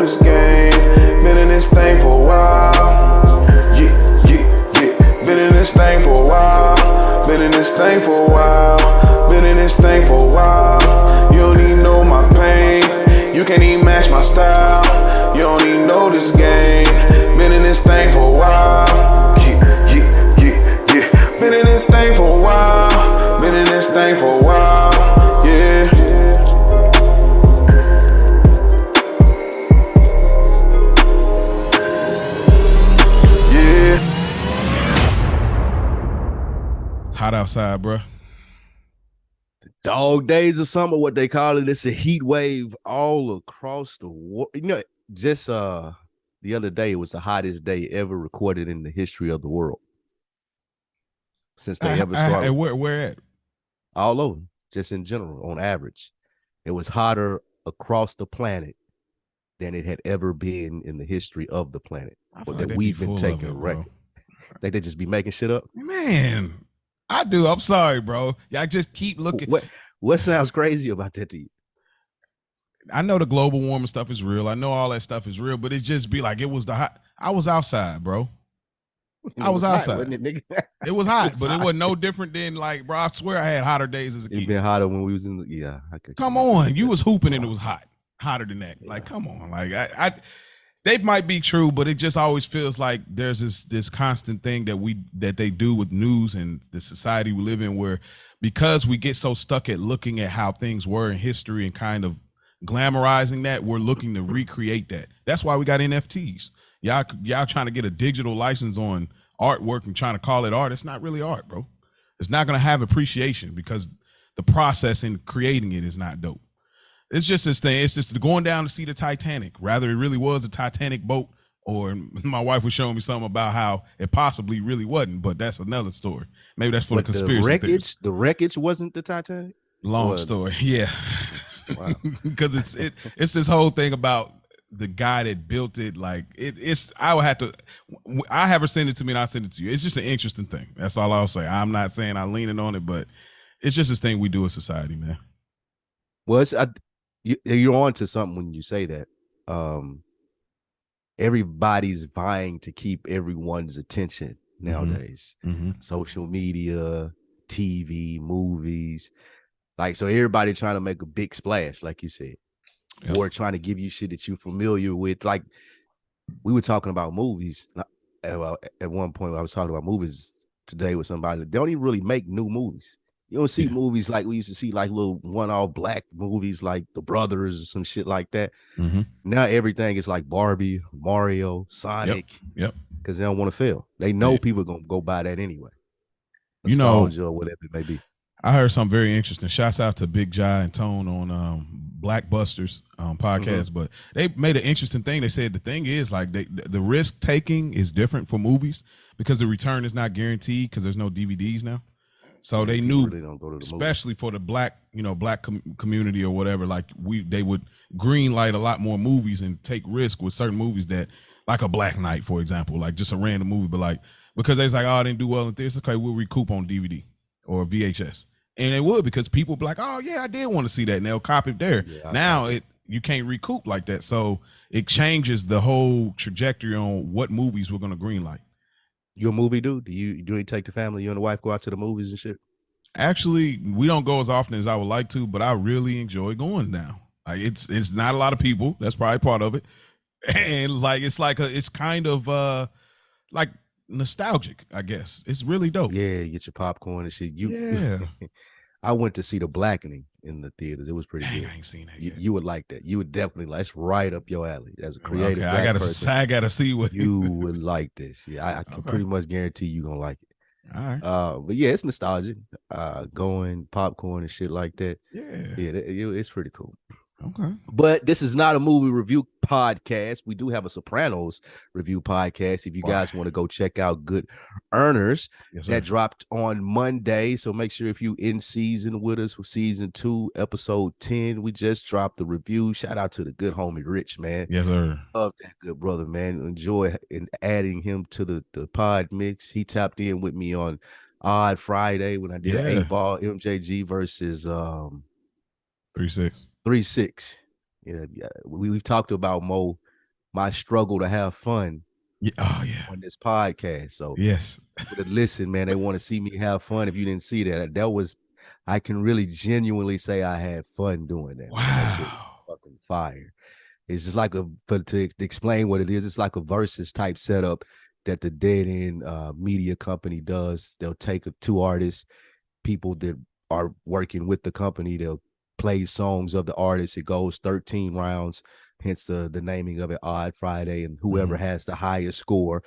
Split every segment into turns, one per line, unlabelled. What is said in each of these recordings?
this game. Been in this thing for a while. Yeah, yeah, yeah. Been in this thing for a while. Been in this thing for a while. Been in this thing for a while. You don't even know my pain. You can't even match my style. You don't even know this game. Been in this thing for a while. Yeah, yeah, yeah, yeah. Been in this thing for a while. Been in this thing for a while. Yeah.
Hot outside, bro.
Dog days of summer, what they call it. It's a heat wave all across the world. You know, just the other day, it was the hottest day ever recorded in the history of the world since they ever started.
Where at?
All over, just in general, on average. It was hotter across the planet than it had ever been in the history of the planet. That we've been taking, right? They just be making shit up.
Man, I do. I'm sorry, bro. Y'all just keep looking.
What sounds crazy about that to you?
I know the global warming stuff is real. I know all that stuff is real, but it just be like it was the hot. I was outside, bro. I was outside.
Hot, wasn't it, nigga?
It was hot, but it was no different than like, bro. I swear I had hotter days as a kid.
It's been hotter when we was in the
Come on, you was hooping and it was hot, hotter than that. Like, come on, like I they might be true, but it just always feels like there's this constant thing that they do with news and the society we live in, where because we get so stuck at looking at how things were in history and kind of glamorizing that, we're looking to recreate that. That's why we got NFTs. Y'all trying to get a digital license on artwork and trying to call it art. It's not really art, bro. It's not going to have appreciation because the process in creating it is not dope. It's just this thing. It's just going down to see the Titanic. Rather, it really was a Titanic boat, or my wife was showing me something about how it possibly really wasn't, but that's another story. Maybe that's for the conspiracy theories.
The wreckage wasn't the Titanic?
Long story, yeah. Wow. Because it's this whole thing about the guy that built it. Like I have her send it to me and I'll send it to you. It's just an interesting thing. That's all I'll say. I'm not saying I'm leaning on it, but it's just this thing we do as society, man.
Well, you're on to something when you say that. Everybody's vying to keep everyone's attention nowadays.
Mm-hmm.
Social media, TV, movies. Like, so everybody trying to make a big splash, like you said. Yep. Or trying to give you shit that you're familiar with. Like, we were talking about movies. At one point, I was talking about movies today with somebody. They don't even really make new movies. You don't see movies like we used to see, like little one-off black movies like The Brothers or some shit like that.
Mm-hmm.
Now everything is like Barbie, Mario, Sonic.
Yep.
Because they don't want to fail. They know people are going to go buy that anyway.
Nostalgia
or whatever it may be.
I heard something very interesting. Shouts out to Big Jai and Tone on Black Busters podcast, but they made an interesting thing. They said the thing is like the risk taking is different for movies because the return is not guaranteed because there's no DVDs now. So they knew, really don't go to especially for the black community or whatever, like they would green light a lot more movies and take risk with certain movies that, like a Black Knight, for example, like just a random movie, but like because they was like, oh, I didn't do well in theaters, okay, we'll recoup on DVD or VHS. And they would, because people be like, oh yeah, I did want to see that, and they'll cop it there. Yeah, now you can't recoup like that, so it changes the whole trajectory on what movies we're gonna green light.
You a movie dude? Do you take the family, you and the wife go out to the movies and shit?
Actually, we don't go as often as I would like to, but I really enjoy going now. Like it's not a lot of people. That's probably part of it, and like it's kind of like nostalgic, I guess. It's really dope.
Yeah, get your popcorn and shit.
Yeah.
I went to see The Blackening in the theaters. It was pretty good.
I ain't seen that yet.
You would like that. You would definitely like. It's right up your alley as a creative.
Okay, I gotta see what
you would like. This. Yeah, I can pretty much guarantee you gonna like it.
All right.
But yeah, it's nostalgic. Going popcorn and shit like that.
Yeah,
it's pretty cool.
Okay.
But this is not a movie review podcast. We do have a Sopranos review podcast. If you guys want to go check out Good Earners, that dropped on Monday. So make sure if you in season with us for season 2, episode 10, we just dropped the review. Shout out to the good homie Rich, man.
Yes, sir.
Love that good brother, man. Enjoy in adding him to the pod mix. He tapped in with me on Odd Friday when I did an 8-ball MJG versus
3-6.
3-6. Yeah, we've talked about Mo my struggle to have fun
Yeah. Oh yeah.
on this podcast. So
Yes.
people that listen, man, they want to see me have fun. If you didn't see that, that was, I can really genuinely say I had fun doing that, man. That shit was
Wow.
fucking fire. It's just like to explain what it is, it's like a versus type setup that the Dead End media company does. They'll take two artists, people that are working with the company, they'll play songs of the artist. It goes 13 rounds, hence the naming of it Odd Friday, and whoever has the highest score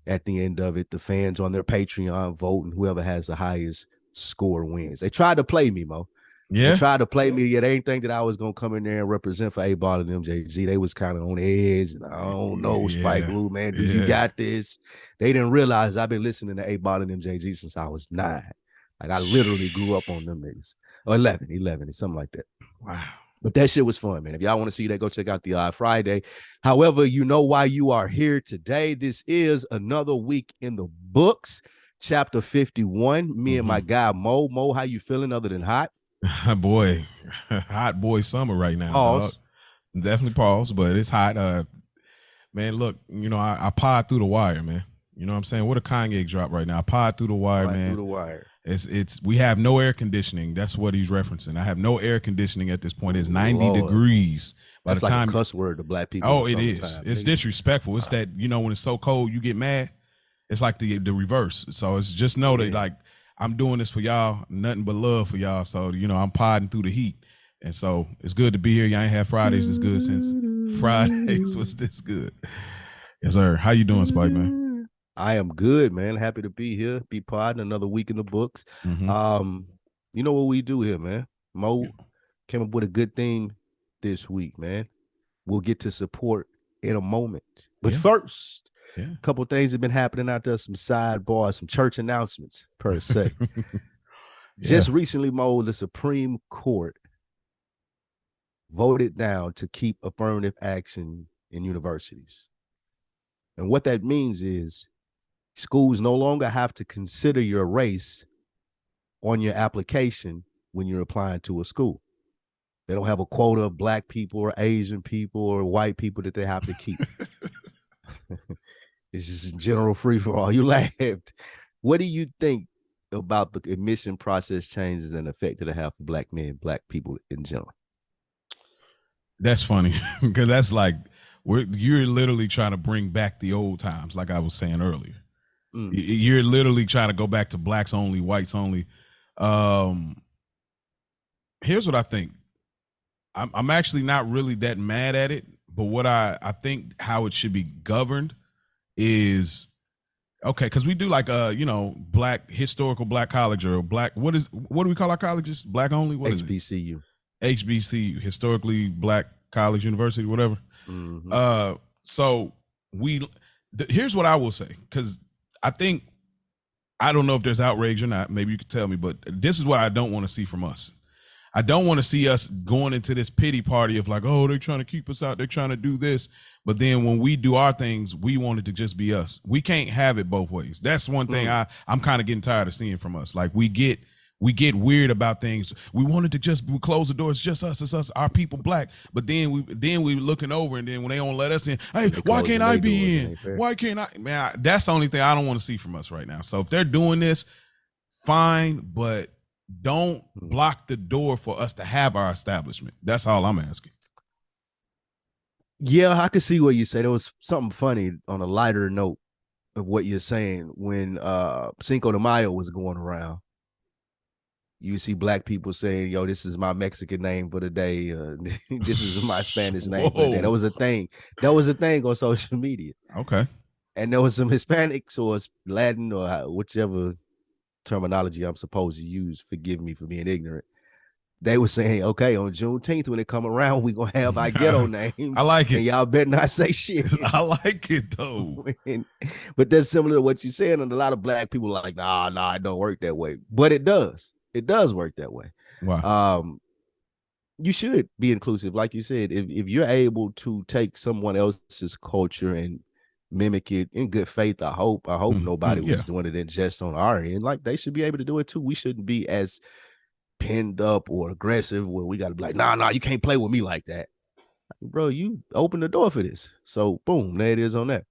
at the end of it, the fans on their Patreon vote, and whoever has the highest score wins. They tried to play me, Mo. They
Yeah.
tried to play me. Yeah, they didn't think that I was gonna come in there and represent for 8Ball and MJG. They was kind of on the edge. And I don't know, Spike
Yeah.
Lou, man. Do you
Yeah.
got this? They didn't realize I've been listening to 8Ball and MJG since I was 9. Like I literally grew up on them niggas. Or 11, something like that.
Wow.
But that shit was fun, man. If y'all want to see that, go check out the Odd Friday. However, you know why you are here today. This is another week in the books, chapter 51. Me and my guy Mo. Mo, how you feeling other than hot?
Boy, hot boy summer right now.
Pause.
Dog. Definitely pause, but it's hot. Man, look, I pod through the wire, man. You know what I'm saying? What a Kanye drop right now. I pod through the wire, man.
Through the wire.
It's we have no air conditioning. That's what he's referencing. I have no air conditioning at this point. It's 90
Lord.
degrees. By
That's
the
like
time
a cuss word to black people.
Oh, it is. It's disrespectful. It's that, when it's so cold, you get mad. It's like the reverse. So it's just know that like I'm doing this for y'all, nothing but love for y'all. So, I'm podding through the heat. And so it's good to be here. Y'all ain't had Fridays this good since Fridays was this good. Yes, sir. How you doing, Spike, man?
I am good, man. Happy to be here. Be podding another week in the books. You know what we do here, man? Mo came up with a good theme this week, man. We'll get to support in a moment. But first, a couple things have been happening out there, some sidebars, some church announcements, per se. Just recently, Mo, the Supreme Court voted down to keep affirmative action in universities. And what that means is schools no longer have to consider your race on your application when you're applying to a school. They don't have a quota of black people or Asian people or white people that they have to keep. It's just general free for all. You laughed. What do you think about the admission process changes and effect that it have for black men, black people in general?
That's funny because that's like you're literally trying to bring back the old times, like I was saying earlier. You're literally trying to go back to blacks only, whites only. Here's what I think. I'm actually not really that mad at it, but what I think how it should be governed is okay, because we do like black historical black college or black what do we call our colleges? Black only? What
HBCU.
Is it? HBCU, historically black college university, whatever. So here's what I will say, because I think I don't know if there's outrage or not. Maybe you could tell me, but this is what I don't want to see from us. I don't want to see us going into this pity party of like, oh, they're trying to keep us out. They're trying to do this. But then when we do our things, we want it to just be us. We can't have it both ways. That's one thing I'm kind of getting tired of seeing from us. Like we get weird about things. We wanted to we close the doors, just us, it's us, our people black. But then we looking over, and then when they don't let us in, hey, why can't I be in? Why can't I? Man, that's the only thing I don't want to see from us right now. So if they're doing this, fine, but don't block the door for us to have our establishment. That's all I'm asking.
Yeah, I can see what you say. There was something funny on a lighter note of what you're saying when Cinco de Mayo was going around. You see black people saying, yo, this is my Mexican name for the day. This is my Spanish name for the day. That was a thing. That was a thing on social media.
Okay.
And there was some Hispanics or Latin or whichever terminology I'm supposed to use. Forgive me for being ignorant. They were saying, okay, on Juneteenth, when they come around, we're going to have our ghetto names.
I like it.
And y'all better not say shit.
I like it, though.
But that's similar to what you're saying. And a lot of black people are like, nah, it don't work that way. But it does. It does work that way.
Wow.
You should be inclusive. Like you said, if you're able to take someone else's culture and mimic it in good faith, I hope nobody was doing it in jest on our end. Like they should be able to do it too. We shouldn't be as pinned up or aggressive where we got to be like, nah, you can't play with me like that. Bro, you open the door for this. So boom, there it is on that.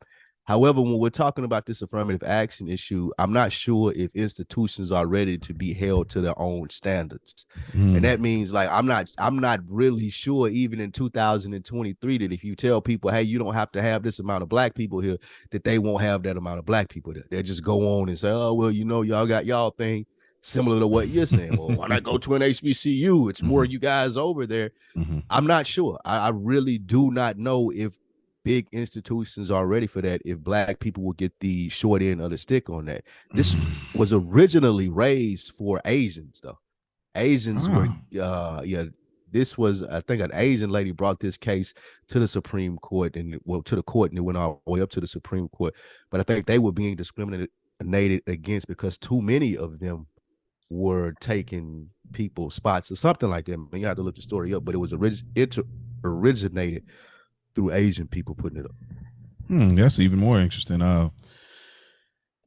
However, when we're talking about this affirmative action issue, I'm not sure if institutions are ready to be held to their own standards. And that means like I'm not really sure even in 2023 that if you tell people, hey, you don't have to have this amount of black people here, that they won't have that amount of black people there. They'll just go on and say, oh, well, y'all got y'all thing similar to what you're saying. Well, why not go to an HBCU? It's more you guys over there. I'm not sure. I really do not know if big institutions are ready for that, if black people will get the short end of the stick on that. This was originally raised for Asians, though. Asians were this was, I think, an Asian lady brought this case to the Supreme Court and to the court, and it went all the way up to the Supreme Court. But I think they were being discriminated against because too many of them were taking people's spots or something like that. I mean, you have to look the story up, but it was originated through Asian people putting it up.
That's even more interesting.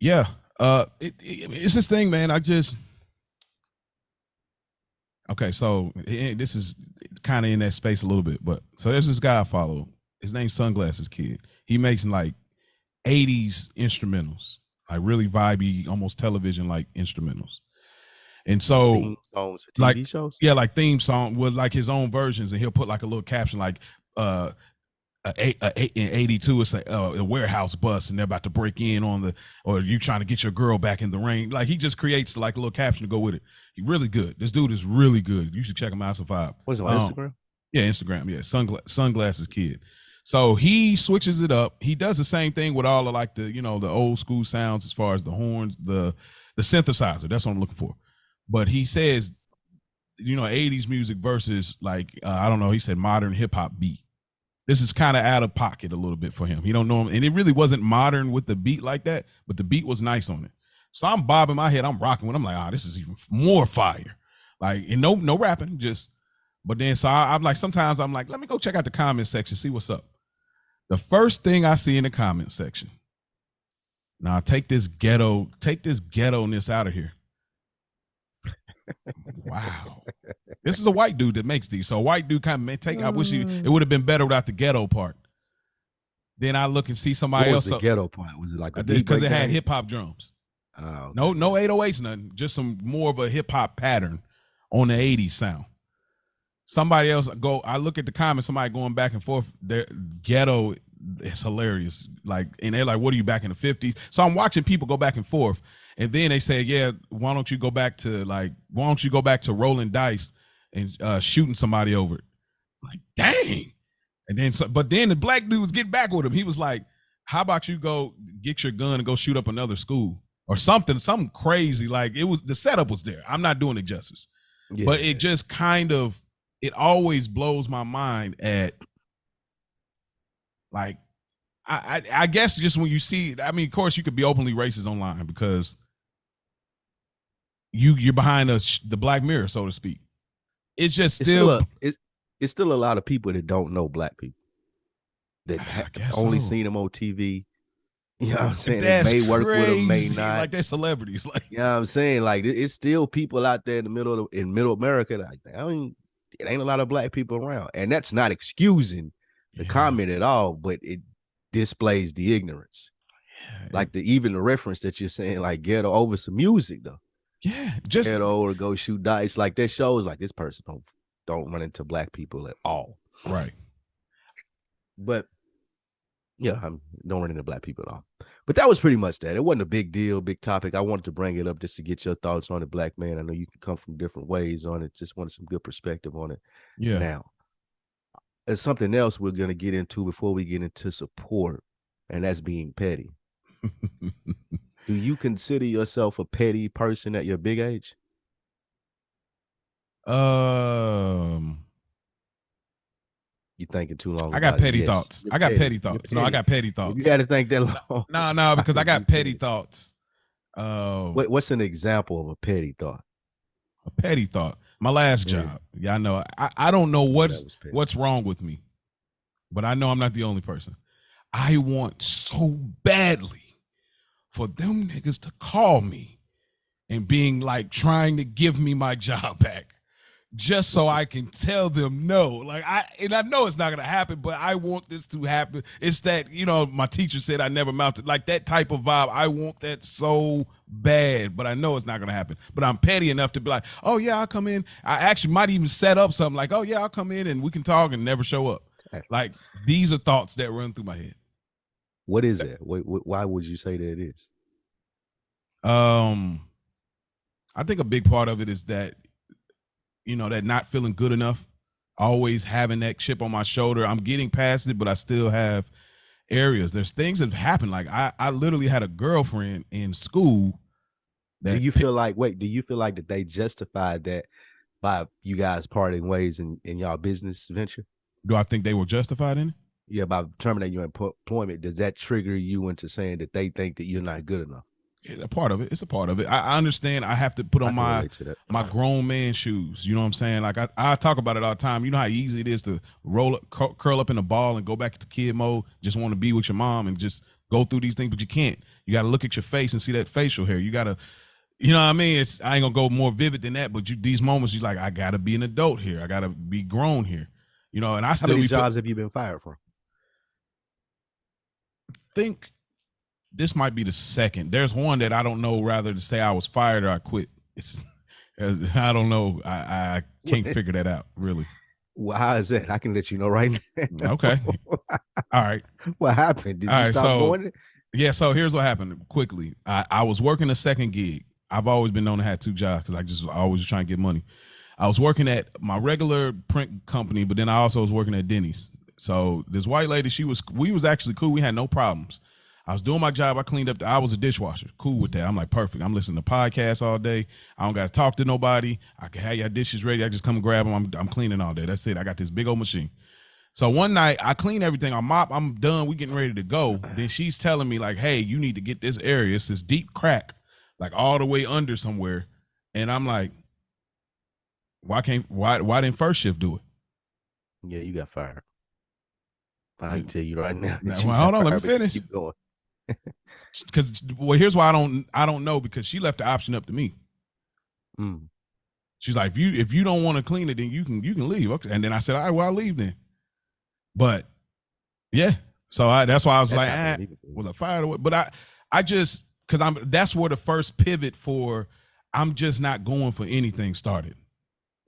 It's this thing, man. Okay, so this is kind of in that space a little bit, but so there's this guy I follow. His name's Sunglasses Kid. He makes like 80s instrumentals, like really vibey, almost television like instrumentals. And so
theme songs for TV shows?
Yeah, like theme song with like his own versions, and he'll put like a little caption like in 82 it's a warehouse bus and they're about to break in or you trying to get your girl back in the ring. Like he just creates like a little caption to go with it. He's really good. This dude is really good. You should check him out. It's a vibe.
What's it on Instagram?
Yeah, Instagram. Yeah, Sunglasses Kid. So he switches it up. He does the same thing with all of like the the old school sounds as far as the horns, the synthesizer. That's what I'm looking for. But he says, 80s music versus like, I don't know, he said modern hip hop beat. This is kind of out of pocket a little bit for him. He don't know him. And it really wasn't modern with the beat like that, but the beat was nice on it. So I'm bobbing my head. I'm rocking with. I'm like, this is even more fire. Like, and no rapping, but then, so I'm like, sometimes I'm like, let me go check out the comment section, see what's up. The first thing I see in the comment section, now take this ghetto-ness out of here. Wow. This is a white dude that makes these. So a white dude kind of I wish it would have been better without the ghetto part. Then I look and see somebody else.
What was the ghetto part? Was it like a
because it had hip hop drums.
Oh, okay.
No 808s, nothing. Just some more of a hip hop pattern on the 80s sound. Somebody else I look at the comments, somebody going back and forth. Their ghetto is hilarious. Like, and they're like, what are you back in the 50s? So I'm watching people go back and forth. And then they say, yeah, why don't you go back to rolling dice and shooting somebody over it? Like, dang. And then, but then the black dudes get back with him. He was like, how about you go get your gun and go shoot up another school or something crazy. Like the setup was there. I'm not doing it justice, but it just it always blows my mind at like, I guess just when you see, I mean, of course you could be openly racist online because you're behind the black mirror, so to speak. It's still a lot of people that don't know black people that have only seen them on TV. You know what I'm saying? They may work with them, may not. Like they're celebrities. Like,
you know what I'm saying? Like it's still people out there in middle America. Like it ain't a lot of black people around, and that's not excusing the comment at all, but it displays the ignorance. Yeah, like even the reference that you're saying, like ghetto over some music though.
Yeah, just
ghetto or go shoot dice. Like that shows like this person don't run into black people at all.
Right.
But yeah, I don't run into black people at all. But that was pretty much that. It wasn't a big deal, big topic. I wanted to bring it up just to get your thoughts on it, black man. I know you can come from different ways on it. Just wanted some good perspective on it.
Yeah.
Now, there's something else we're going to get into before we get into support, and that's being petty. Do you consider yourself a petty person at your big age? You thinking too long?
I got petty thoughts. I got petty thoughts. No, I got petty thoughts.
You got to think that long.
No, because I got petty thoughts.
What's an example of a petty thought?
A petty thought. My last job. Yeah, I know. I don't know what's wrong with me, but I know I'm not the only person. I want so badly for them niggas to call me and being like trying to give me my job back. just so I can tell them no. Like I know it's not gonna happen, but I want this to happen. It's that, my teacher said I never mounted, like that type of vibe. I want that so bad, but I know it's not gonna happen. But I'm petty enough to be like, oh yeah, I'll come in. I actually might even set up something like, oh yeah, I'll come in and we can talk and never show up. Like these are thoughts that run through my head.
What is that? Why would you say that it is?
I think a big part of it is that, that not feeling good enough, always having that chip on my shoulder. I'm getting past it, but I still have areas. There's things that have happened. Like I literally had a girlfriend in school.
Do you feel like that they justified that by you guys parting ways in y'all business venture?
Do I think they were justified in it?
Yeah, by terminating your employment, does that trigger you into saying that they think that you're not good enough?
Yeah, a part of it. It's a part of it. I understand. I have to put on my grown man shoes. You know what I'm saying? Like I talk about it all the time. You know how easy it is to curl up in a ball and go back to kid mode. Just want to be with your mom and just go through these things, but you can't. You got to look at your face and see that facial hair. You got to, you know what I mean? I ain't gonna go more vivid than that, but these moments, you're like, I got to be an adult here. I got to be grown here. And I still.
How many jobs have you been fired from?
Think this might be the second. There's one that I don't know rather to say I was fired or I quit. I don't know. I can't figure that out, really.
Well, how is that? I can let you know right now.
Okay. All right.
What happened? Did you stop going?
Yeah, so here's what happened quickly. I was working a second gig. I've always been known to have two jobs because I just always trying to get money. I was working at my regular print company, but then I also was working at Denny's. So this white lady, we was actually cool. We had no problems. I was doing my job. I cleaned up. I was a dishwasher. Cool with that. I'm like, perfect. I'm listening to podcasts all day. I don't got to talk to nobody. I can have your dishes ready. I just come and grab them. I'm cleaning all day. That's it. I got this big old machine. So one night I clean everything. I mop. I'm done. We getting ready to go. Then she's telling me like, hey, you need to get this area. It's this deep crack, like all the way under somewhere. And I'm like, why didn't first shift do it?
Yeah, you got fired. I can tell you right now.
Well, hold on, let me finish.
Keep going.
Because here's why I don't know, because she left the option up to me. She's like, if you don't want to clean it, then you can leave. Okay. And then I said, all right, well, I'll leave then. But yeah, so that's why I was was I fired away? But I just, because that's where the first pivot for I'm just not going for anything started.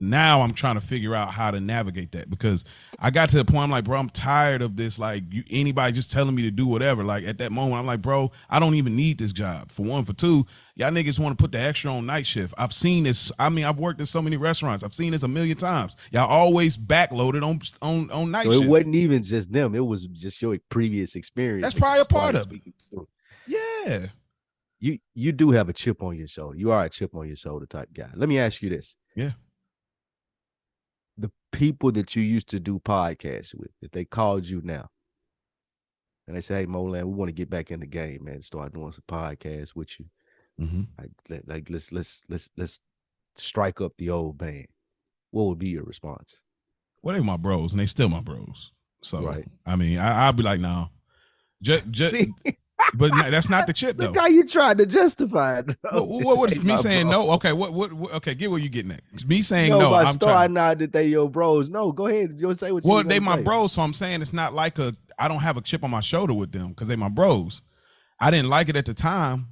Now I'm trying to figure out how to navigate that, because I got to the point I'm like, bro, I'm tired of this. Like anybody just telling me to do whatever. Like at that moment, I'm like, bro, I don't even need this job. For one, for two, y'all niggas want to put the extra on night shift. I've seen this. I mean, I've worked in so many restaurants. I've seen this a million times. Y'all always backloaded on night shift.
So it wasn't even just them. It was just your previous experience.
That's probably a part of it. Yeah.
You do have a chip on your shoulder. You are a chip on your shoulder type guy. Let me ask you this.
Yeah.
The people that you used to do podcasts with, if they called you now and they say, hey, Moland, we want to get back in the game, man, start doing some podcasts with you. Like let's strike up the old band. What would be your response?
Well, they my bros and they still my bros. So
right.
I mean, I'll be like, no. Just but that's not the chip though.
Look how you tried to justify it.
What is me saying no? Okay, what okay, get where you getting at. It's me saying
no.
I'm
starting out that they your bros. No, go ahead. You say what you
Well, they my bros, so I'm saying it's not like I don't have a chip on my shoulder with them because they my bros. I didn't like it at the time,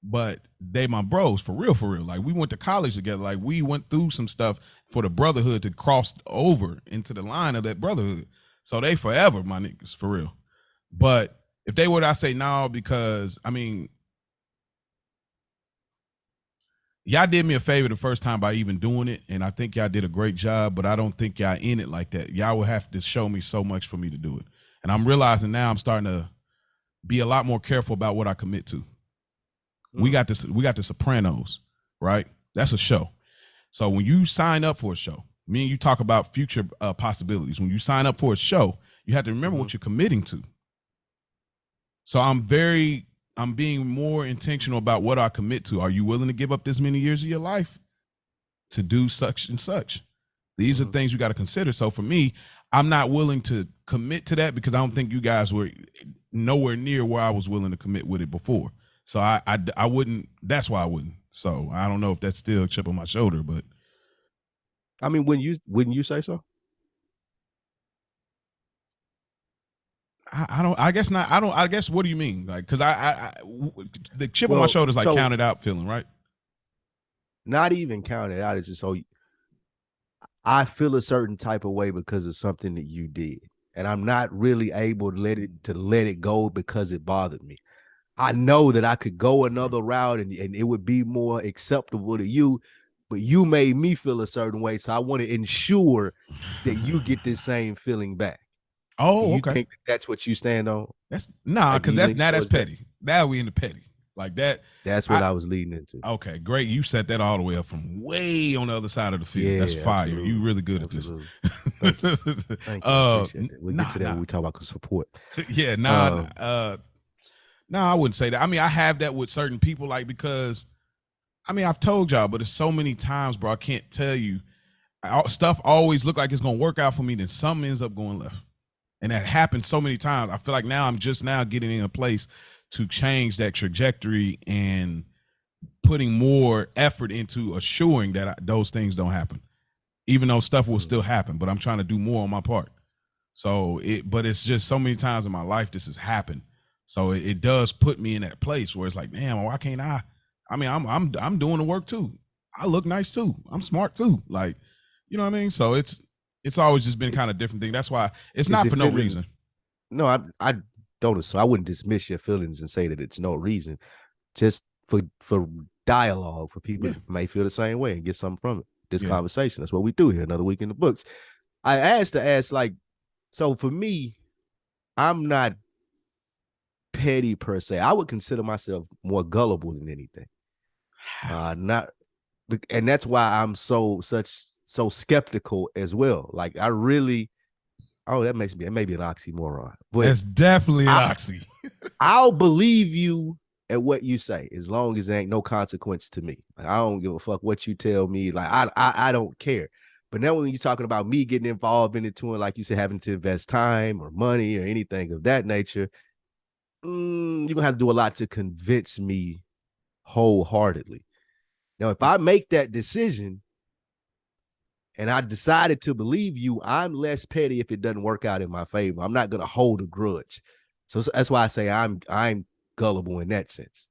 but they my bros for real. Like we went to college together. Like we went through some stuff for the brotherhood to cross over into the line of that brotherhood. So they forever my niggas for real. But if they would, I say no, because I mean, y'all did me a favor the first time by even doing it, and I think y'all did a great job, but I don't think y'all in it like that. Y'all would have to show me so much for me to do it. And I'm realizing now I'm starting to be a lot more careful about what I commit to. We got the Sopranos, right? That's a show. So when you sign up for a show, me and you talk about future possibilities. When you sign up for a show, you have to remember what you're committing to. So I'm being more intentional about what I commit to. Are you willing to give up this many years of your life to do such and such? These are things you got to consider. So for me, I'm not willing to commit to that because I don't think you guys were nowhere near where I was willing to commit with it before. So I wouldn't, that's why I wouldn't. So I don't know if that's still a chip on my shoulder, but
I mean, wouldn't you say so?
I don't. I guess not. I don't. I guess. What do you mean? Like, because the chip on my
Well,
shoulder is like
so
counted out feeling, right?
not even counted out. It's just so I feel a certain type of way because of something that you did, and I'm not really able to let it go because it bothered me. I know that I could go another route and it would be more acceptable to you, but you made me feel a certain way, so I want to ensure that you get this same feeling back. Do
Oh,
you
okay.
think that's what you stand on?
That's nah,
Like, do
because
you
that's
lean
now that's
towards that?
petty. Now we into petty like that.
That's what
I
I was leading into.
okay, great. You set that all the way up from way on the other side of the field. That's
Yeah,
fire.
absolutely.
You really good at
Absolutely.
this.
Thank you. Thank you. I appreciate that. We'll get
Nah,
to that when
nah.
we talk about support.
Yeah, no, I wouldn't say that. I mean, I have that with certain people, like because I mean, I've told y'all, but it's so many times, bro. I can't tell you. Stuff always look like it's gonna work out for me, then something ends up going left, and that happens so many times. I feel like now I'm just now getting in a place to change that trajectory and putting more effort into assuring that those things don't happen, even though stuff will still happen. But I'm trying to do more on my part. But it's just so many times in my life this has happened. So it does put me in that place where it's like, damn, why can't I? I mean, I'm doing the work too. I look nice too. I'm smart too. Like, you know what I mean? So it's always just been kind of different thing. That's why it's
Is
not
it
for no
feeling?
reason.
No, I don't. So I wouldn't dismiss your feelings and say that it's no reason. Just for dialogue, for people
Yeah.
that may feel the same way and get something from it. This
Yeah.
conversation. That's what we do here. Another week in the books. I asked like, so for me, I'm not petty per se. I would consider myself more gullible than anything. Not, and that's why I'm so skeptical as well. Like I really, it may be an oxymoron, but
That's definitely an oxy.
I'll believe you at what you say as long as there ain't no consequence to me. Like, I don't give a fuck what you tell me. Like I don't care. But now when you're talking about me getting involved in it too, and like you said, having to invest time or money or anything of that nature, you're gonna have to do a lot to convince me wholeheartedly. Now, if I make that decision and I decided to believe you, I'm less petty if it doesn't work out in my favor. I'm not gonna hold a grudge. So that's why I say I'm gullible in that sense.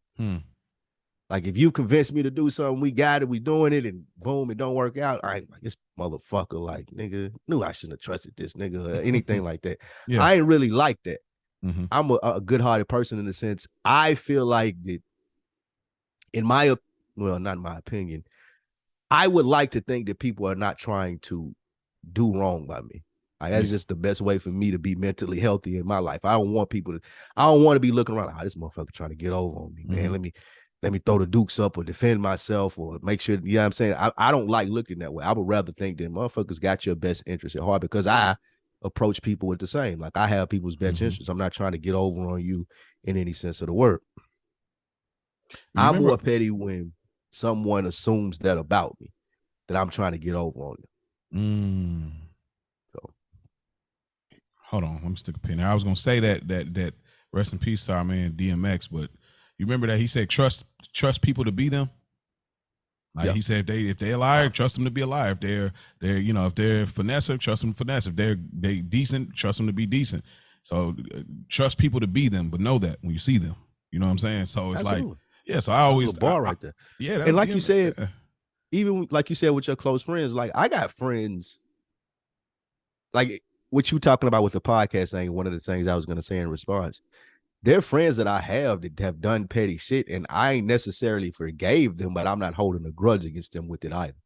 Like if you convince me to do something, we got it, we doing it, and boom, it don't work out. I ain't like this motherfucker, like nigga, knew I shouldn't have trusted this nigga or anything like that. Yeah. I ain't really like that. Mm-hmm. I'm a good-hearted person in the sense I feel like that not in my opinion, I would like to think that people are not trying to do wrong by me. Like, that's just the best way for me to be mentally healthy in my life. I don't want to be looking around like, this motherfucker trying to get over on me, man. Let me throw the dukes up or defend myself or make sure, you know what I'm saying? I don't like looking that way. I would rather think that motherfuckers got your best interest at heart because I approach people with the same. Like I have people's best interests. I'm not trying to get over on you in any sense of the word. I'm more petty when someone assumes that about me, that I'm trying to get over on them. So
hold on, let me stick a pin there. I was gonna say that rest in peace to our man DMX, but you remember that he said trust people to be them. Like he said, if they're a liar, trust them to be a liar. If they're if they're finesser, trust them to finesse. If they decent, trust them to be decent. So trust people to be them, but know that when you see them, you know what I'm saying. So it's
absolutely.
Like, yeah. So I always
bar right there.
Yeah,
and like you said, even like you said with your close friends, like I got friends. Like what you talking about with the podcast thing, one of the things I was gonna say in response. They're friends that I have that have done petty shit, and I ain't necessarily forgave them, but I'm not holding a grudge against them with it either.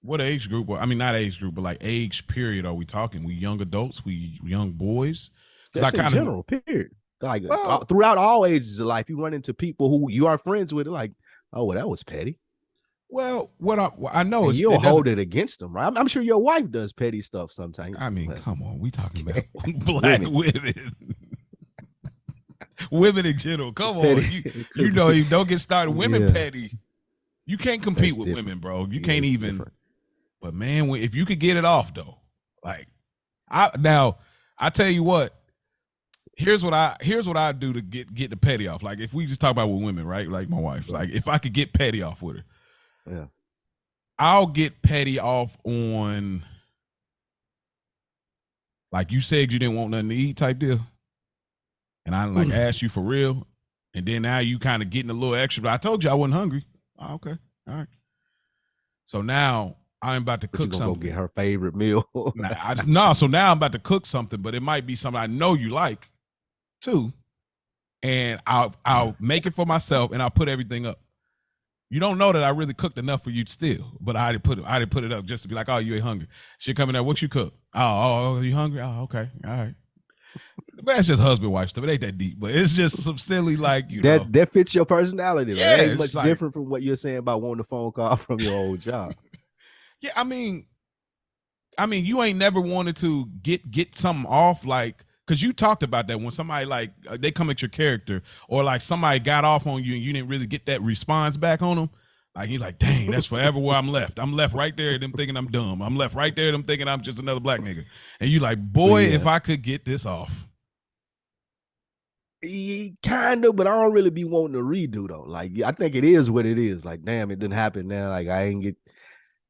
What age group? I mean, not age group, but like age period are we talking? We young adults? We young boys?
That's in general, period. Like throughout all ages of life, you run into people who you are friends with, like, oh, well, that was petty.
Well, what I know is
you'll hold it against them, right? I'm sure your wife does petty stuff sometimes.
I mean, come on, we talking about black women. Women in general, come on. You know, you don't get started. Women petty. You can't compete with women, bro. You can't even. Different. But man, if you could get it off though, like I tell you what. Here's what I do to get the petty off. Like if we just talk about with women, right? Like my wife. Like if I could get petty off with her, I'll get petty off on, like you said you didn't want nothing to eat type deal, and I like asked you for real, and then now you kind of getting a little extra. But I told you I wasn't hungry. Oh, okay, all right. So now I'm about to
But you
cook
gonna
something.
go get her favorite meal.
So now I'm about to cook something, but it might be something I know you like too, and I'll make it for myself, and I'll put everything up. You don't know that I really cooked enough for you still, but I didn't put it up just to be like, oh, you ain't hungry. She coming out, what you cook? Oh, you hungry? Oh, okay, all right. But that's just husband wife stuff. It ain't that deep, but it's just some silly like
that fits your personality. Though.
Yeah,
It ain't much
like,
different from what you're saying about wanting a phone call from your old job.
Yeah, I mean, you ain't never wanted to get something off, like, because you talked about that when somebody like they come at your character, or like somebody got off on you and you didn't really get that response back on them. Like he's like, dang, that's forever where I'm left. I'm left right there, them thinking I'm dumb. I'm left right there, them thinking I'm just another black nigga. And you like, boy, if I could get this off.
Kind of, but I don't really be wanting to redo though. Like I think it is what it is. Like, damn, it didn't happen now. Like I ain't get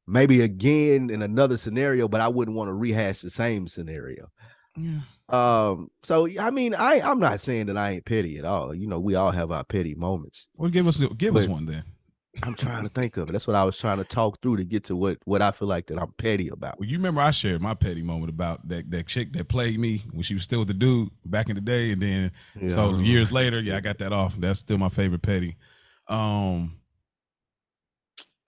maybe again in another scenario, but I wouldn't want to rehash the same scenario.
Yeah.
So I mean, I'm not saying that I ain't petty at all. You know, we all have our petty moments.
Well, give us one then.
I'm trying to think of it. That's what I was trying to talk through to get to what I feel like that I'm petty about.
Well, you remember I shared my petty moment about that chick that played me when she was still with the dude back in the day, and then so years later, I got that off. That's still my favorite petty.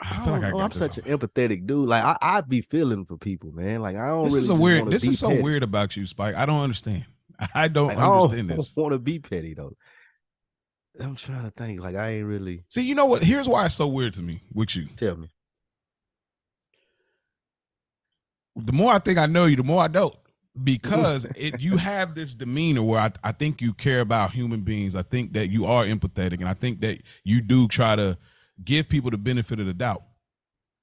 I feel like
I'm such an empathetic dude. Like I be feeling for people, man. Like I don't
this
really.
This is so
petty.
weird about you, Spike. I don't understand. I don't understand this.
I don't want to be petty though. I'm trying to think. Like I ain't really.
See, you know what? Here's why it's so weird to me with you.
Tell me.
The more I think I know you, the more I don't. Because you have this demeanor where I think you care about human beings. I think that you are empathetic, and I think that you do try to give people the benefit of the doubt.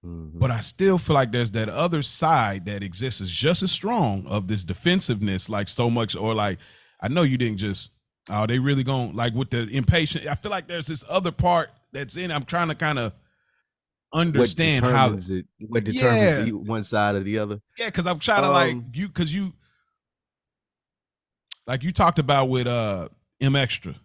Mm-hmm. But I still feel like there's that other side that exists is just as strong of this defensiveness, like so much, or like, I know you didn't just, oh, they really gonna, like with the impatient. I feel like there's this other part that's in. I'm trying to kind of understand
what determines one side or the other.
Yeah, because I'm trying to like you, because you, like you talked about with M Extra,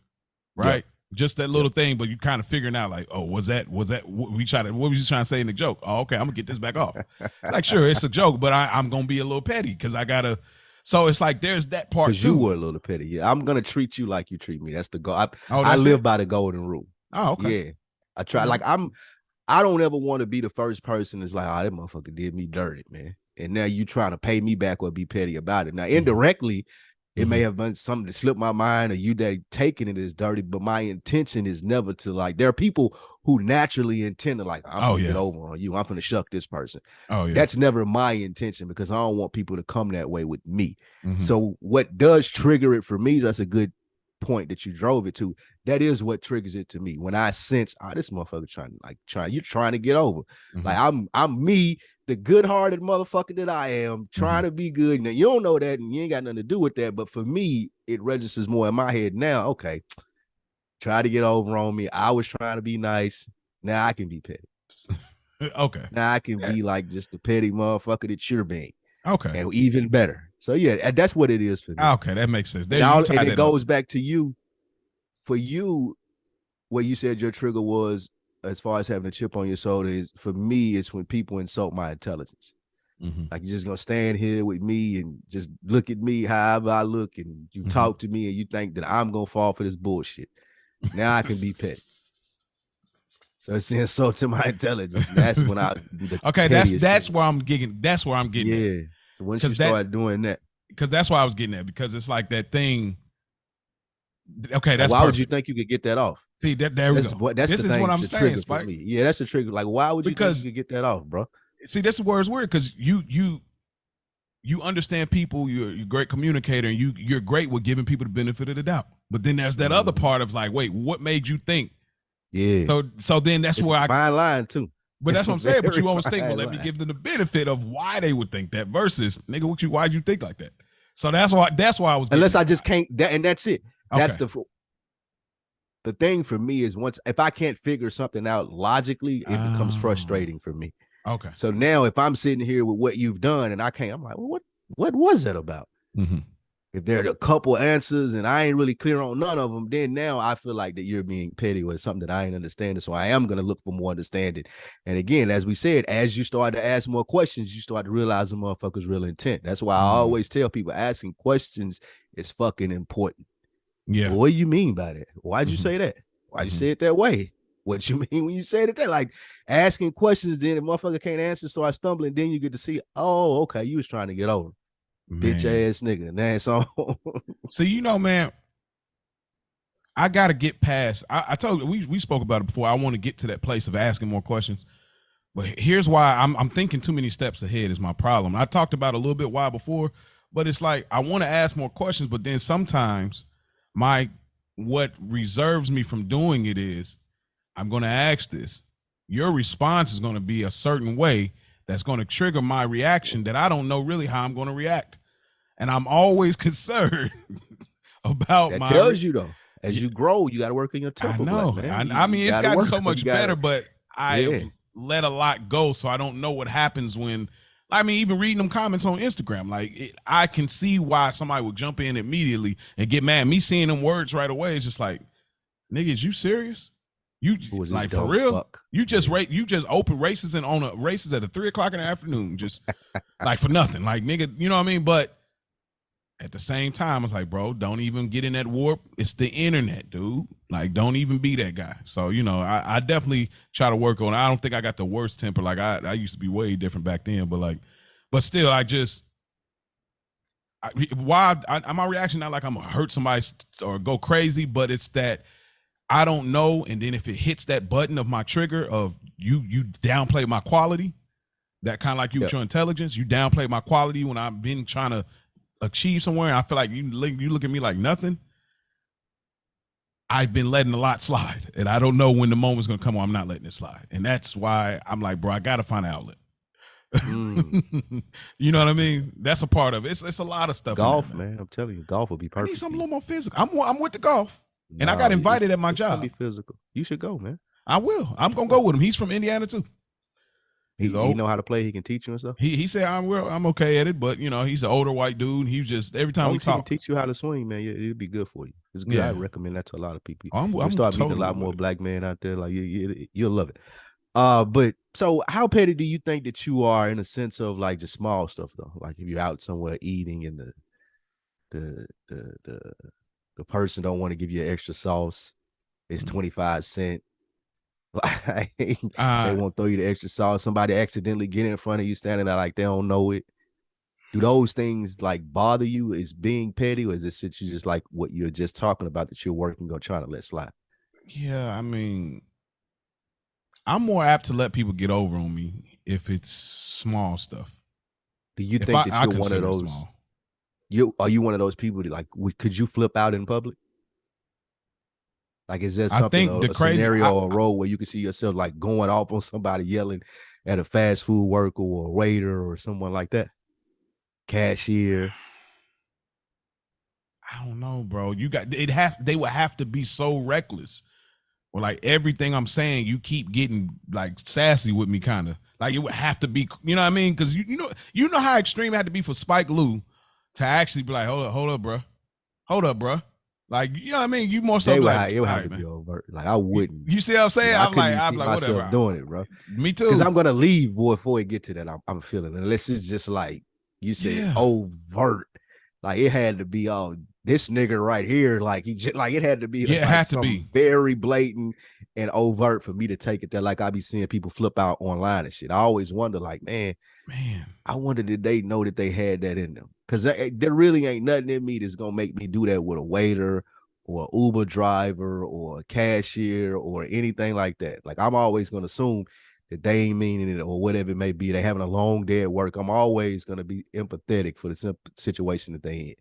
right? Yeah. Just that little thing, but you kind of figuring out like, oh, was that what was you trying to say in the joke? Oh, okay, I'm gonna get this back off. Like, sure, it's a joke, but I'm gonna be a little petty because I gotta. So it's like there's that part too.
Because you were a little petty. Yeah, I'm gonna treat you like you treat me. That's the goal. I live by the golden rule.
Oh, okay.
Yeah, I try. Like I don't ever want to be the first person that's like, oh, that motherfucker did me dirty, man. And now you trying to pay me back or be petty about it. Now, indirectly, it may have been something that slipped my mind, or you that taking it as dirty, but my intention is never to like, there are people who naturally intend to like, I'm gonna get over on you. I'm gonna shuck this person. Oh, yeah. That's never my intention because I don't want people to come that way with me. Mm-hmm. So what does trigger it for me, that's a good point that you drove it to. That is what triggers it to me. When I sense, this motherfucker you're trying to get over. Mm-hmm. Like I'm me, the good-hearted motherfucker that I am, trying to be good. Now you don't know that, and you ain't got nothing to do with that. But for me, it registers more in my head now. Okay, try to get over on me. I was trying to be nice. Now I can be petty.
Okay.
Now I can be like just the petty motherfucker that you're being.
Okay.
And even better. So yeah, that's what it is for me.
Okay, that makes sense.
And it goes back to you. For you, what you said your trigger was, as far as having a chip on your shoulder, is for me, it's when people insult my intelligence. Mm-hmm. Like you're just gonna stand here with me and just look at me however I look, and you talk to me and you think that I'm gonna fall for this bullshit. Now I can be petty. So it's insult to my intelligence. That's when I do the
that's where I'm getting. That's where I'm getting.
Yeah. So once you start doing that,
because that's why I was getting at, because it's like that thing. Okay, that's
why would you think you could get that off?
See, there we go.
This
is what I'm saying, Spike.
Yeah, that's the trigger. Like, why would you think you could get that off, bro?
See, this is where it's weird, because you understand people. You're a great communicator, and you're great with giving people the benefit of the doubt. But then there's that other part of like, wait, what made you think?
Yeah.
So then that's where I
fine line too.
But that's what I'm saying. But you always think, well, let me give them the benefit of why they would think that versus, nigga, why'd you think like that? So that's why I was.
Unless I just can't, and that's it. That's the thing for me is if I can't figure something out logically, it becomes frustrating for me.
Okay.
So now if I'm sitting here with what you've done and I can't, I'm like, well, what was that about?
Mm-hmm.
If there are a couple answers and I ain't really clear on none of them, then now I feel like that you're being petty or something that I ain't understanding. So I am going to look for more understanding. And again, as we said, as you start to ask more questions, you start to realize the motherfucker's real intent. That's why I always tell people asking questions is fucking important.
Yeah.
Well, what do you mean by that? Why'd you say that? Why'd you say it that way? What you mean when you said it that? Like asking questions, then if motherfucker can't answer, start stumbling, then you get to see, oh, okay, you was trying to get over.
Man.
Bitch ass nigga. And that's all.
So, you know, man, I got to get past. I told you, we spoke about it before. I want to get to that place of asking more questions. But here's why I'm thinking too many steps ahead is my problem. I talked about a little bit why before, but it's like I want to ask more questions, but then sometimes what reserves me from doing it is I'm going to ask this. Your response is going to be a certain way that's going to trigger my reaction that I don't know really how I'm going to react. And I'm always concerned about
that
my
tells you though, as you grow, you got to work on your temper.
I know.
Man.
I mean, it's gotten so much better, but I
Yeah.
have let a lot go, so I don't know what happens when. I mean, even reading them comments on Instagram, like I can see why somebody would jump in immediately and get mad. Me seeing them words right away is just like, niggas, you serious? You like for real?
Fuck?
You just open races and on races at 3:00 in the afternoon, just like for nothing. Like nigga, you know what I mean? But at the same time, it's like, bro, don't even get in that warp. It's the internet, dude. Like, don't even be that guy. So, you know, I definitely try to work on it. I don't think I got the worst temper. Like, I used to be way different back then. But still, my reaction not like I'm going to hurt somebody or go crazy, but it's that I don't know. And then if it hits that button of my trigger of you downplay my quality, that kind of like you with your intelligence, you downplay my quality when I've been trying to achieve somewhere and I feel like you look at me like nothing. I've been letting a lot slide and I don't know when the moment's gonna come where I'm not letting it slide. And that's why I'm like, bro, I gotta find an outlet. You know what I mean? That's a part of it. It's a lot of stuff.
Golf,
there,
man. I'm telling you, golf will be perfect.
I need something a little more physical. I'm with the golf. And I got invited at my job.
Be physical. You should go, man.
I will. I'm gonna go with him. He's from Indiana too.
He know how to play. He can teach you and stuff.
He said I'm okay at it, but you know he's an older white dude. He's just every time we talk,
he can teach you how to swing, man. It'd be good for you. It's good.
Yeah.
I recommend that to a lot of people.
I'm
start
totally
meeting a lot more black men out there. Like you'll love it. But so how petty do you think that you are in a sense of like just small stuff though? Like if you're out somewhere eating and the person don't want to give you extra sauce, it's 25 cents. Like, they won't throw you the extra sauce. Somebody accidentally get in front of you standing there like they don't know it. Do those things like bother you? Is being petty, or is this shit you just like what you're just talking about that you're working on trying to let slide?
Yeah, I mean, I'm more apt to let people get over on me if it's small stuff.
Do you think that you're one of those? Are you one of those people that like could you flip out in public? Like, is there something, a scenario or a role where you can see yourself like going off on somebody yelling at a fast food worker or a waiter or someone like that? Cashier.
I don't know, bro. They would have to be so reckless. Or like everything I'm saying, you keep getting like sassy with me, kind of. Like it would have to be, you know what I mean? Because you know how extreme it had to be for Spike Lee to actually be like, hold up, bro. Like, you know what I mean? You more so
it
like,
would have to be overt. Like I wouldn't.
You see what I'm saying? I'm like
myself
whatever.
Doing it, bro.
Me too.
Because I'm gonna leave before it get to that. I'm feeling, unless it's just like you said, overt. Like it had to be this nigga right here. Like it had to be.
Yeah, it had to be
very blatant and overt for me to take it there. Like I be seeing people flip out online and shit. I always wonder, like, man, I wonder did they know that they had that in them? Because there really ain't nothing in me that's gonna make me do that with a waiter or an Uber driver or a cashier or anything like that. Like I'm always gonna assume that they ain't meaning it or whatever it may be. They having a long day at work. I'm always gonna be empathetic for the situation that they in.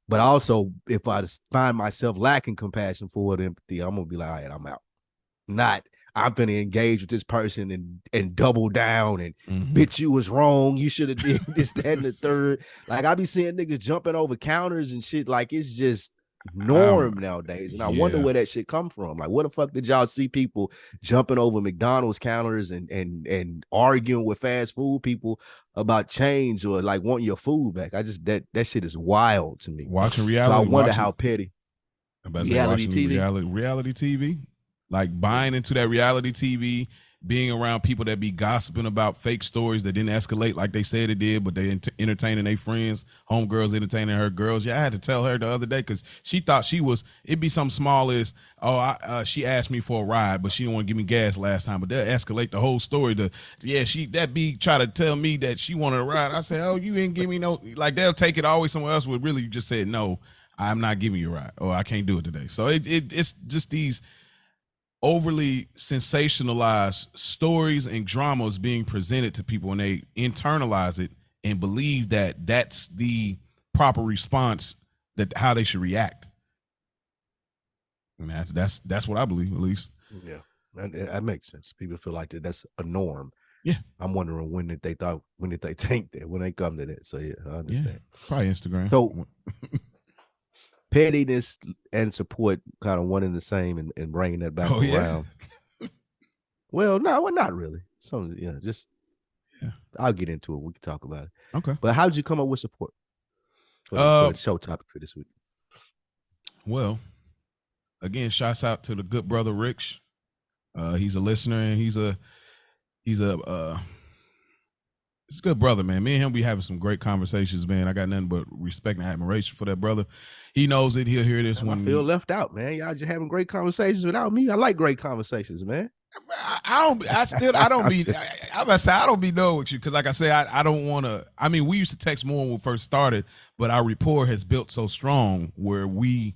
But also, if I find myself lacking compassion for the empathy, I'm gonna be like, all right, I'm out. Not I'm gonna engage with this person and double down and bitch, you was wrong. You should have did this, that, and the third. Like I be seeing niggas jumping over counters and shit. Like it's just norm nowadays. And I wonder
Yeah.
where that shit come from. Like, what the fuck did y'all see people jumping over McDonald's counters and arguing with fast food people about change or like wanting your food back? I just that shit is wild to me.
Watching
So I
reality,
wonder how petty.
I'm about to say
Reality
watching
TV.
reality TV, like buying into that reality TV, being around people that be gossiping about fake stories that didn't escalate like they said it did, but they entertaining their friends, homegirls entertaining her girls. Yeah, I had to tell her the other day because she thought it'd be something small as, she asked me for a ride, but she didn't want to give me gas last time. But they'll escalate the whole story to, try to tell me that she wanted a ride. I said, oh, you didn't give me no, like they'll take it always somewhere else would really just say, no, I'm not giving you a ride, or I can't do it today. So it's just these overly sensationalized stories and dramas being presented to people, and they internalize it and believe that that's the proper response, that how they should react. And that's what I believe, at least.
Yeah, that makes sense. People feel like that's a norm.
Yeah,
I'm wondering when did they think that, when they come to that. So yeah, I understand.
Yeah, probably Instagram.
So pettiness and support kind of one and the same, and bringing that back around. Well, no, not really. I'll get into it. We can talk about it.
Okay.
But how did you come up with support for the show topic for this week?
Well, again, shouts out to the good brother Rich. He's a listener, and he's a good brother, man. Me and him be having some great conversations, man. I got nothing but respect and admiration for that brother. He knows it. He'll hear this when
I feel left out, man. Y'all just having great conversations without me. I like great conversations, man.
I don't be knowing with you, because like I say, I don't want to. I mean, we used to text more when we first started, but our rapport has built so strong where we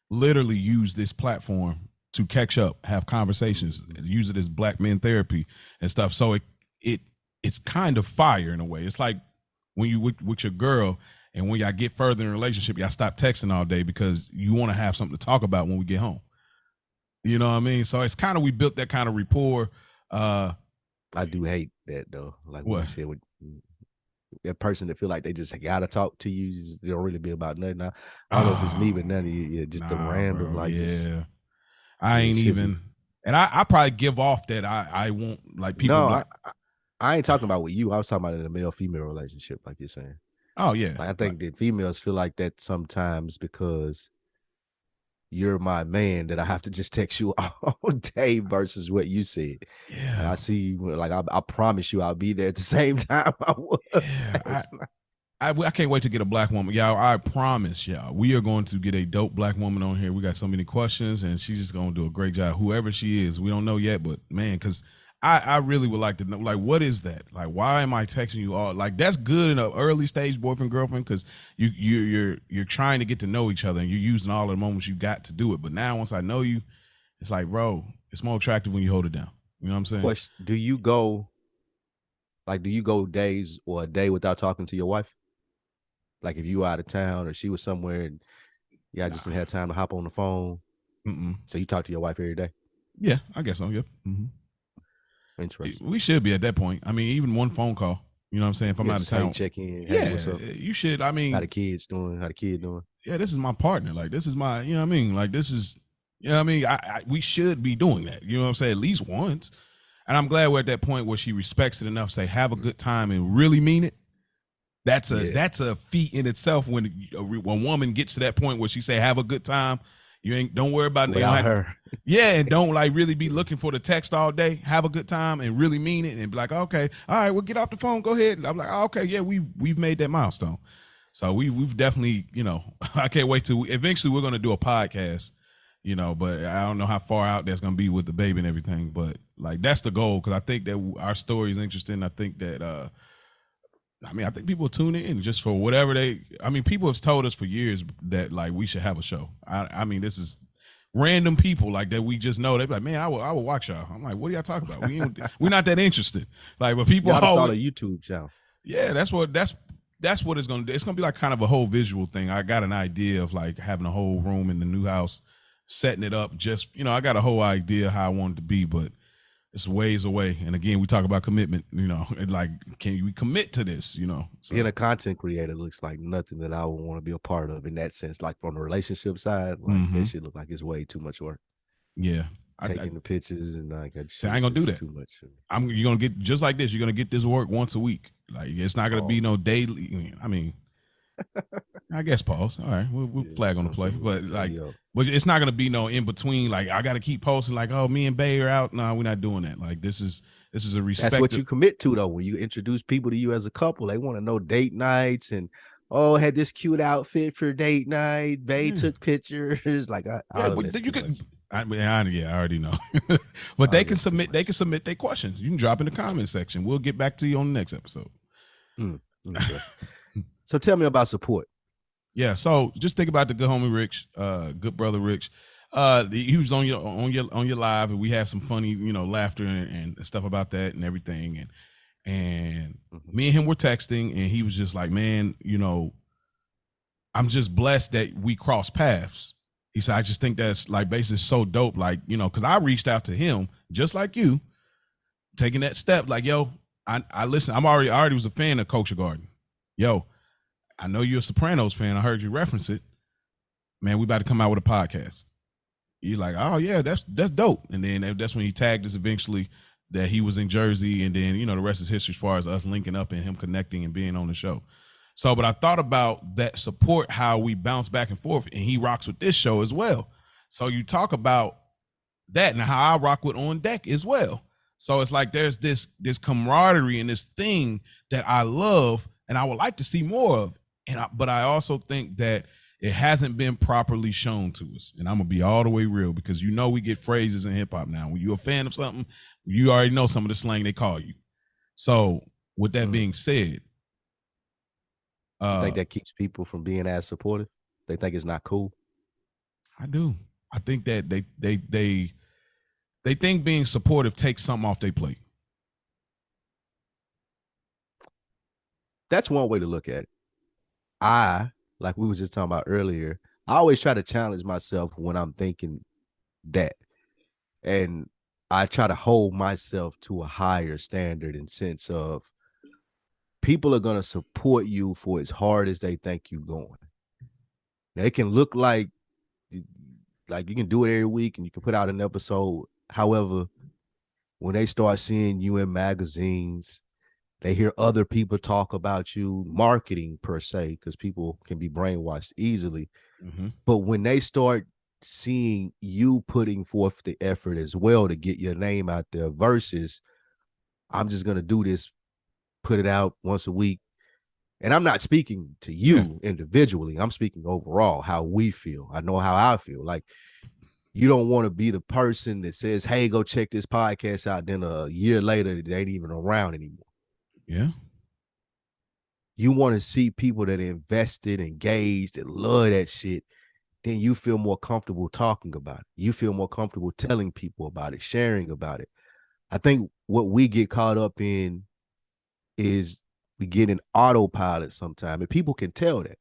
literally use this platform to catch up, have conversations, use it as black men therapy and stuff. So it's kind of fire in a way. It's like when you with your girl, and when y'all get further in a relationship, y'all stop texting all day because you want to have something to talk about when we get home. You know what I mean? So it's kind of, we built that kind of rapport.
I do hate that though. Like what you said, with that person that feel like they just gotta talk to you, they don't really be about nothing. I don't know if it's me, but none of you, just the random, bro, like
I ain't even, and I probably give off that I won't like people.
No, I ain't talking about with you. I was talking about in a male-female relationship, like you're saying.
Oh yeah,
like, I think that females feel like that sometimes because you're my man, that I have to just text you all day versus what you said.
Yeah,
and I see, like I promise you, I'll be there at the same time I was.
Yeah, I can't wait to get a black woman. Y'all, I promise y'all, we are going to get a dope black woman on here. We got so many questions, and she's just going to do a great job. Whoever she is, we don't know yet, but man, because I really would like to know, like, what is that? Like, why am I texting you all? Like, that's good in an early stage boyfriend, girlfriend, because you're trying to get to know each other, and you're using all the moments you got to do it. But now, once I know you, it's like, bro, it's more attractive when you hold it down. You know what I'm saying?
Question, do you go days or a day without talking to your wife? Like if you were out of town or she was somewhere and just didn't have time to hop on the phone. So you talk to your wife every day?
Yeah, I guess so. Yep.
Interesting.
We should be at that point. I mean, even one phone call. You know what I'm saying? If I'm out of town,
check in. Hey, what's up?
You should. I mean,
how the kid doing?
Yeah, this is my partner. Like, this is my. You know what I mean? Like, this is. You know what I mean? We should be doing that. You know what I'm saying? At least once. And I'm glad we're at that point where she respects it enough to say, have a good time and really mean it. That's a feat in itself when a woman gets to that point where she say, have a good time. Don't worry about it.
Her.
Yeah, and don't like really be looking for the text all day. Have a good time and really mean it, and be like, okay, all right, we'll get off the phone. Go ahead. And I'm like, okay, yeah, we've made that milestone. So we've definitely, I can't wait to. Eventually, we're gonna do a podcast, but I don't know how far out that's gonna be with the baby and everything. But like, that's the goal, because I think that our story is interesting. I think that I think people tune in just for whatever people have told us for years that like we should have a show. I mean, this is random people like that we just know. They be like, man, I will watch y'all. I'm like, what are y'all talking about? We're not that interested. Like, but people
start a YouTube channel.
Yeah, that's what it's gonna do. It's gonna be like kind of a whole visual thing. I got an idea of like having a whole room in the new house, setting it up. Just I got a whole idea how I want it to be, but it's ways away. And again, we talk about commitment, you know, and like, can we commit to this, you know? So,
Being a content creator looks like nothing that I would want to be a part of in that sense. Like from the relationship side, like that shit look like it's way too much work.
yeah.
Taking the pictures and like that
See,
shit
I ain't gonna do
is
that.
too much.
You're gonna get just like this. You're gonna get this work once a week. Like it's not gonna be no daily. I mean, I guess pause. All right, we'll flag on the play, but like, but it's not gonna be no in between. Like I gotta keep posting. Like, oh, me and Bay are out. No, we're not doing that. Like this is a respect.
That's what you commit to though. When you introduce people to you as a couple, they want to know date nights and had this cute outfit for date night. Bay took pictures. Like
but you could. I already know. But they can submit. They can submit their questions. You can drop in the comment section. We'll get back to you on the next episode.
So tell me about support.
Yeah. So just think about the good homie Rich, good brother Rich. He was on your live, and we had some funny, you know, laughter and stuff about that and everything. And me and him were texting, and he was just like, man, you know, I'm just blessed that we crossed paths. He said, I just think that's like basically so dope. Like, you know, cause I reached out to him just like you, taking that step. Like, yo, I listen, I already was a fan of Culture Garden. Yo, I know you're a Sopranos fan. I heard you reference it. Man, we about to come out with a podcast. You're like, oh yeah, that's dope. And then that's when he tagged us eventually that he was in Jersey. And then, you know, the rest is history as far as us linking up and him connecting and being on the show. So, but I thought about that support, how we bounce back and forth, and he rocks with this show as well. So you talk about that and how I rock with On Deck as well. So it's like there's this camaraderie and this thing that I love and I would like to see more of. But I also think that it hasn't been properly shown to us. And I'm gonna be all the way real because you know we get phrases in hip hop now. When you're a fan of something, you already know some of the slang they call you. So with that being said,
you think that keeps people from being as supportive? They think it's not cool.
I do. I think that they think being supportive takes something off their plate.
That's one way to look at it. Like we were just talking about earlier, I always try to challenge myself when I'm thinking that. And I try to hold myself to a higher standard in sense of people are going to support you for as hard as they think you're going. Now, it can look like you can do it every week and you can put out an episode. However, when they start seeing you in magazines, they hear other people talk about you, marketing per se, because people can be brainwashed easily. But when they start seeing you putting forth the effort as well to get your name out there versus I'm just going to do this, put it out once a week. And I'm not speaking to you individually. I'm speaking overall, how we feel. I know how I feel. Like, you don't want to be the person that says, hey, go check this podcast out. Then a year later, they ain't even around anymore.
Yeah.
You want to see people that invested, engaged, and love that shit. Then you feel more comfortable talking about it. You feel more comfortable telling people about it, sharing about it. I think what we get caught up in is we get an autopilot sometimes, and people can tell that.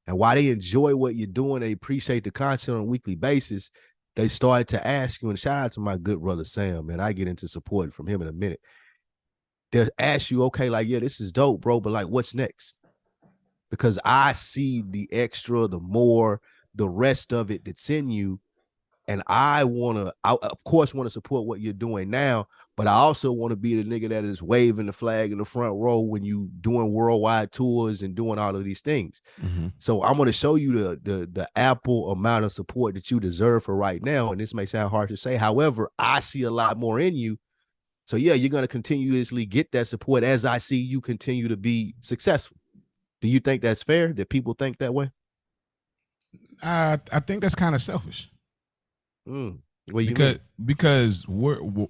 And while they enjoy what you're doing, they appreciate the content on a weekly basis, they started to ask you, and shout out to my good brother Sam, man, I get into support from him in a minute. They'll ask you, okay, like, yeah, this is dope, bro, but like, what's next? Because I see the extra, the more, the rest of it that's in you. And I of course, want to support what you're doing now, but I also want to be the nigga that is waving the flag in the front row when you doing worldwide tours and doing all of these things. So I'm going to show you the ample amount of support that you deserve for right now. And this may sound hard to say. However, I see a lot more in you. So yeah, you're going to continuously get that support as I see you continue to be successful. Do you think that's fair that people think that way?
I think that's kind of selfish.
Because
we're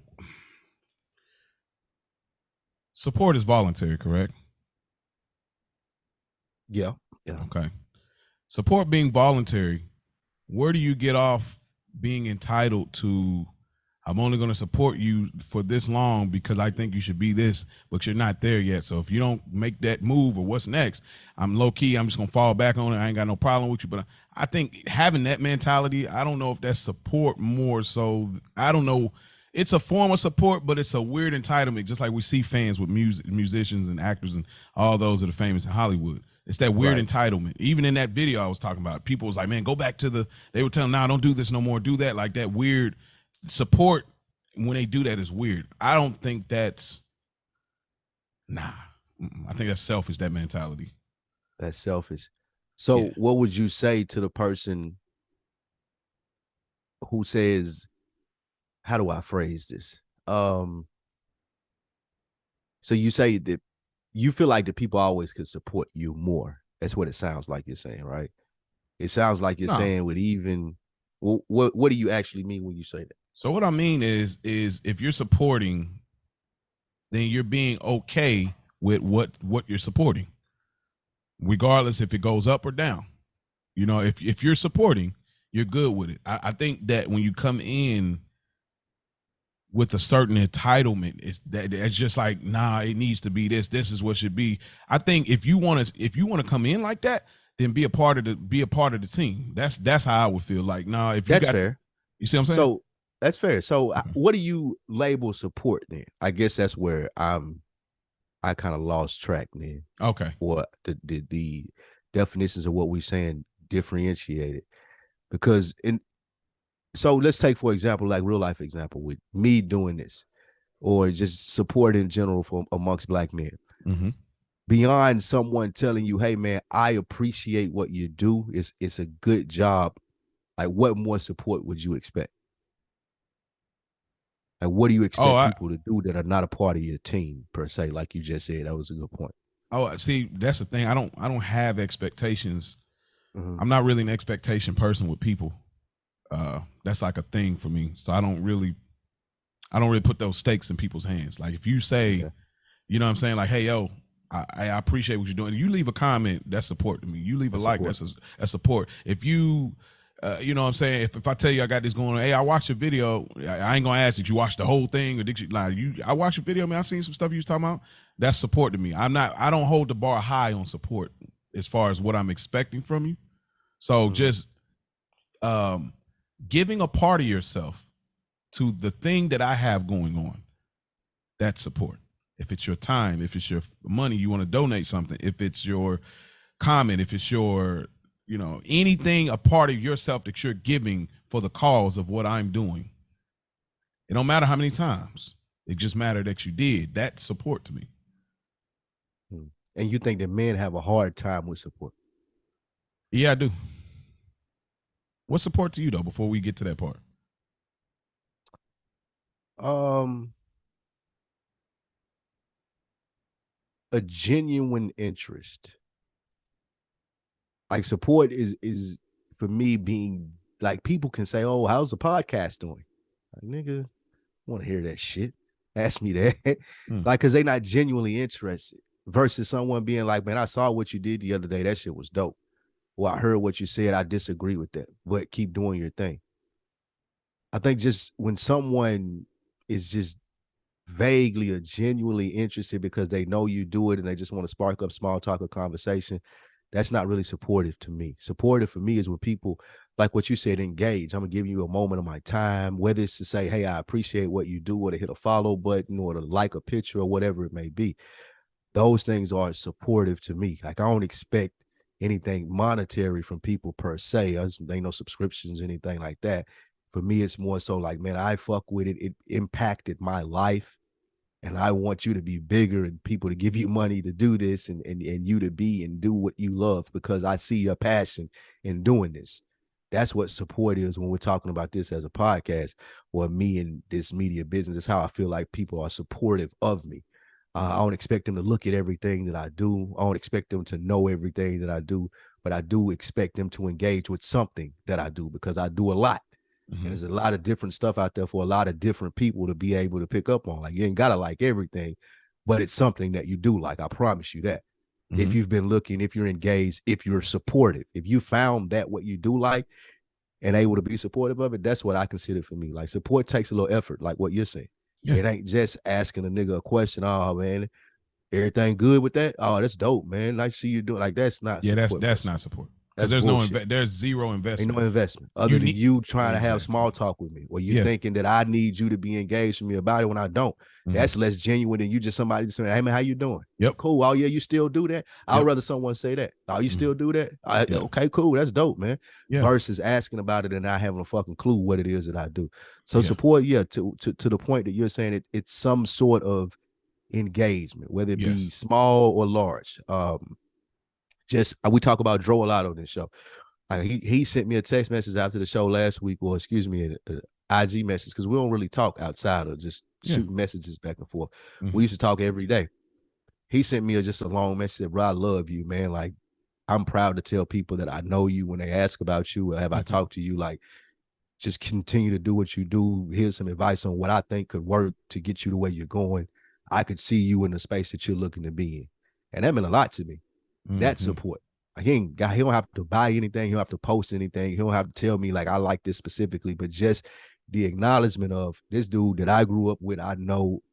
support is voluntary, correct?
Yeah.
Okay. Support being voluntary, where do you get off being entitled to, I'm only going to support you for this long because I think you should be this, but you're not there yet. So if you don't make that move or what's next, I'm low key, I'm just going to fall back on it. I ain't got no problem with you. But I think having that mentality, I don't know if that's support more so. I don't know it's a form of support, but it's a weird entitlement, just like we see fans with musicians and actors and all those that are famous in Hollywood. It's that weird entitlement. Even in that video I was talking about, people was like, man, go back to they were telling, nah, don't do this no more, do that. Like that weird support when they do that is weird. I don't think that's, I think that's selfish, that mentality.
That's selfish. So what would you say to the person who says, how do I phrase this? So you say that you feel like the people always could support you more. That's what it sounds like you're saying, right? It sounds like you're saying with even, what do you actually mean when you say that?
So what I mean is if you're supporting, then you're being okay with what you're supporting, regardless if it goes up or down. You know, if you're supporting, you're good with it. I think that when you come in with a certain entitlement, it's just like, nah, it needs to be this. This is what should be. I think if you want to come in like that, then be a part of the team. That's how I would feel. Like, nah, if you
that's fair.
You see what I'm saying?
So that's fair. So what do you label support then? I guess that's where I kind of lost track then.
Okay.
Or the definitions of what we're saying differentiated. Because so let's take, for example, like real life example with me doing this, or just support in general for amongst Black men.
Mm-hmm.
Beyond someone telling you, hey man, I appreciate what you do, it's a good job. Like, what more support would you expect? Like, what do you expect people to do that are not a part of your team per se? Like you just said, that was a good point.
Oh, see, that's the thing. I don't have expectations.
Mm-hmm.
I'm not really an expectation person with people. That's like a thing for me. So I don't really put those stakes in people's hands. Like if you say, you know what I'm saying? Like, hey, yo, I appreciate what you're doing. You leave a comment, that's support to me. You leave a like, that's support. If you, you know what I'm saying? If I tell you I got this going on, hey, I watched your video. I ain't gonna ask did you watch the whole thing or did you like I watched your video, man. I seen some stuff you was talking about. That's support to me. I don't hold the bar high on support as far as what I'm expecting from you. So just giving a part of yourself to the thing that I have going on, that's support. If it's your time, if it's your money, you want to donate something, if it's your comment, if it's your, you know, anything, a part of yourself that you're giving for the cause of what I'm doing. It don't matter how many times. It just matter that you did. That's support to me.
And you think that men have a hard time with support?
Yeah, I do. What's support to you though, before we get to that part?
A genuine interest. Like support is for me being like, people can say, oh, how's the podcast doing? Like, nigga, I want to hear that shit. Ask me that. Like, cause they not genuinely interested, versus someone being like, man, I saw what you did the other day. That shit was dope. Or I heard what you said. I disagree with that, but keep doing your thing. I think just when someone is just vaguely or genuinely interested because they know you do it and they just want to spark up small talk or conversation, that's not really supportive to me. Supportive for me is when people, like what you said, engage. I'm gonna give you a moment of my time, whether it's to say, hey, I appreciate what you do, or to hit a follow button, or to like a picture, or whatever it may be. Those things are supportive to me. Like, I don't expect anything monetary from people per se. There ain't no subscriptions, anything like that. For me, it's more so like, man, I fuck with it. It impacted my life, and I want you to be bigger and people to give you money to do this, and you to be and do what you love, because I see your passion in doing this. That's what support is when we're talking about this as a podcast, or me in this media business. It's how I feel like people are supportive of me. I don't expect them to look at everything that I do. I don't expect them to know everything that I do, but I do expect them to engage with something that I do, because I do a lot. And there's a lot of different stuff out there for a lot of different people to be able to pick up on. Like, you ain't gotta like everything, but it's something that you do like. I promise you that. If you've been looking, if you're engaged, if you're supportive, if you found that what you do like and able to be supportive of it, that's what I consider for me. Like, support takes a little effort, like what you're saying. Yeah. It ain't just asking a nigga a question. Oh man, everything good with that? Oh, that's dope, man. I see you doing like, that's not.
Yeah,
support,
that's not support. Because
That's bullshit.
there's zero
Ain't
investment.
no investment other than
need
you trying to have
exactly.
small talk with me, or you
Yeah.
thinking that I need you to be engaged with me about it when I don't. That's less genuine than you just somebody saying, "Hey man, how you doing?"
Yep.
Cool. Oh yeah, you still do that? I'd rather someone say that. Oh, you still do that? Okay, cool. That's dope, man. Versus asking about it and not having a fucking clue what it is that I do. So support, to the point that you're saying, it's some sort of engagement, whether it be small or large. Just we talk about Dro a lot on this show. He sent me a text message after the show last week, or excuse me, an IG message, because we don't really talk outside of just shooting messages back and forth. We used to talk every day. He sent me just a long message, said, "Bro, I love you, man. Like, I'm proud to tell people that I know you when they ask about you, or have I talked to you, like, just continue to do what you do. Here's some advice on what I think could work to get you the way you're going. I could see you in the space that you're looking to be in." And that meant a lot to me. That support. He don't have to buy anything. He don't have to post anything. He don't have to tell me like I like this specifically, but just the acknowledgement of this dude that I grew up with. I know,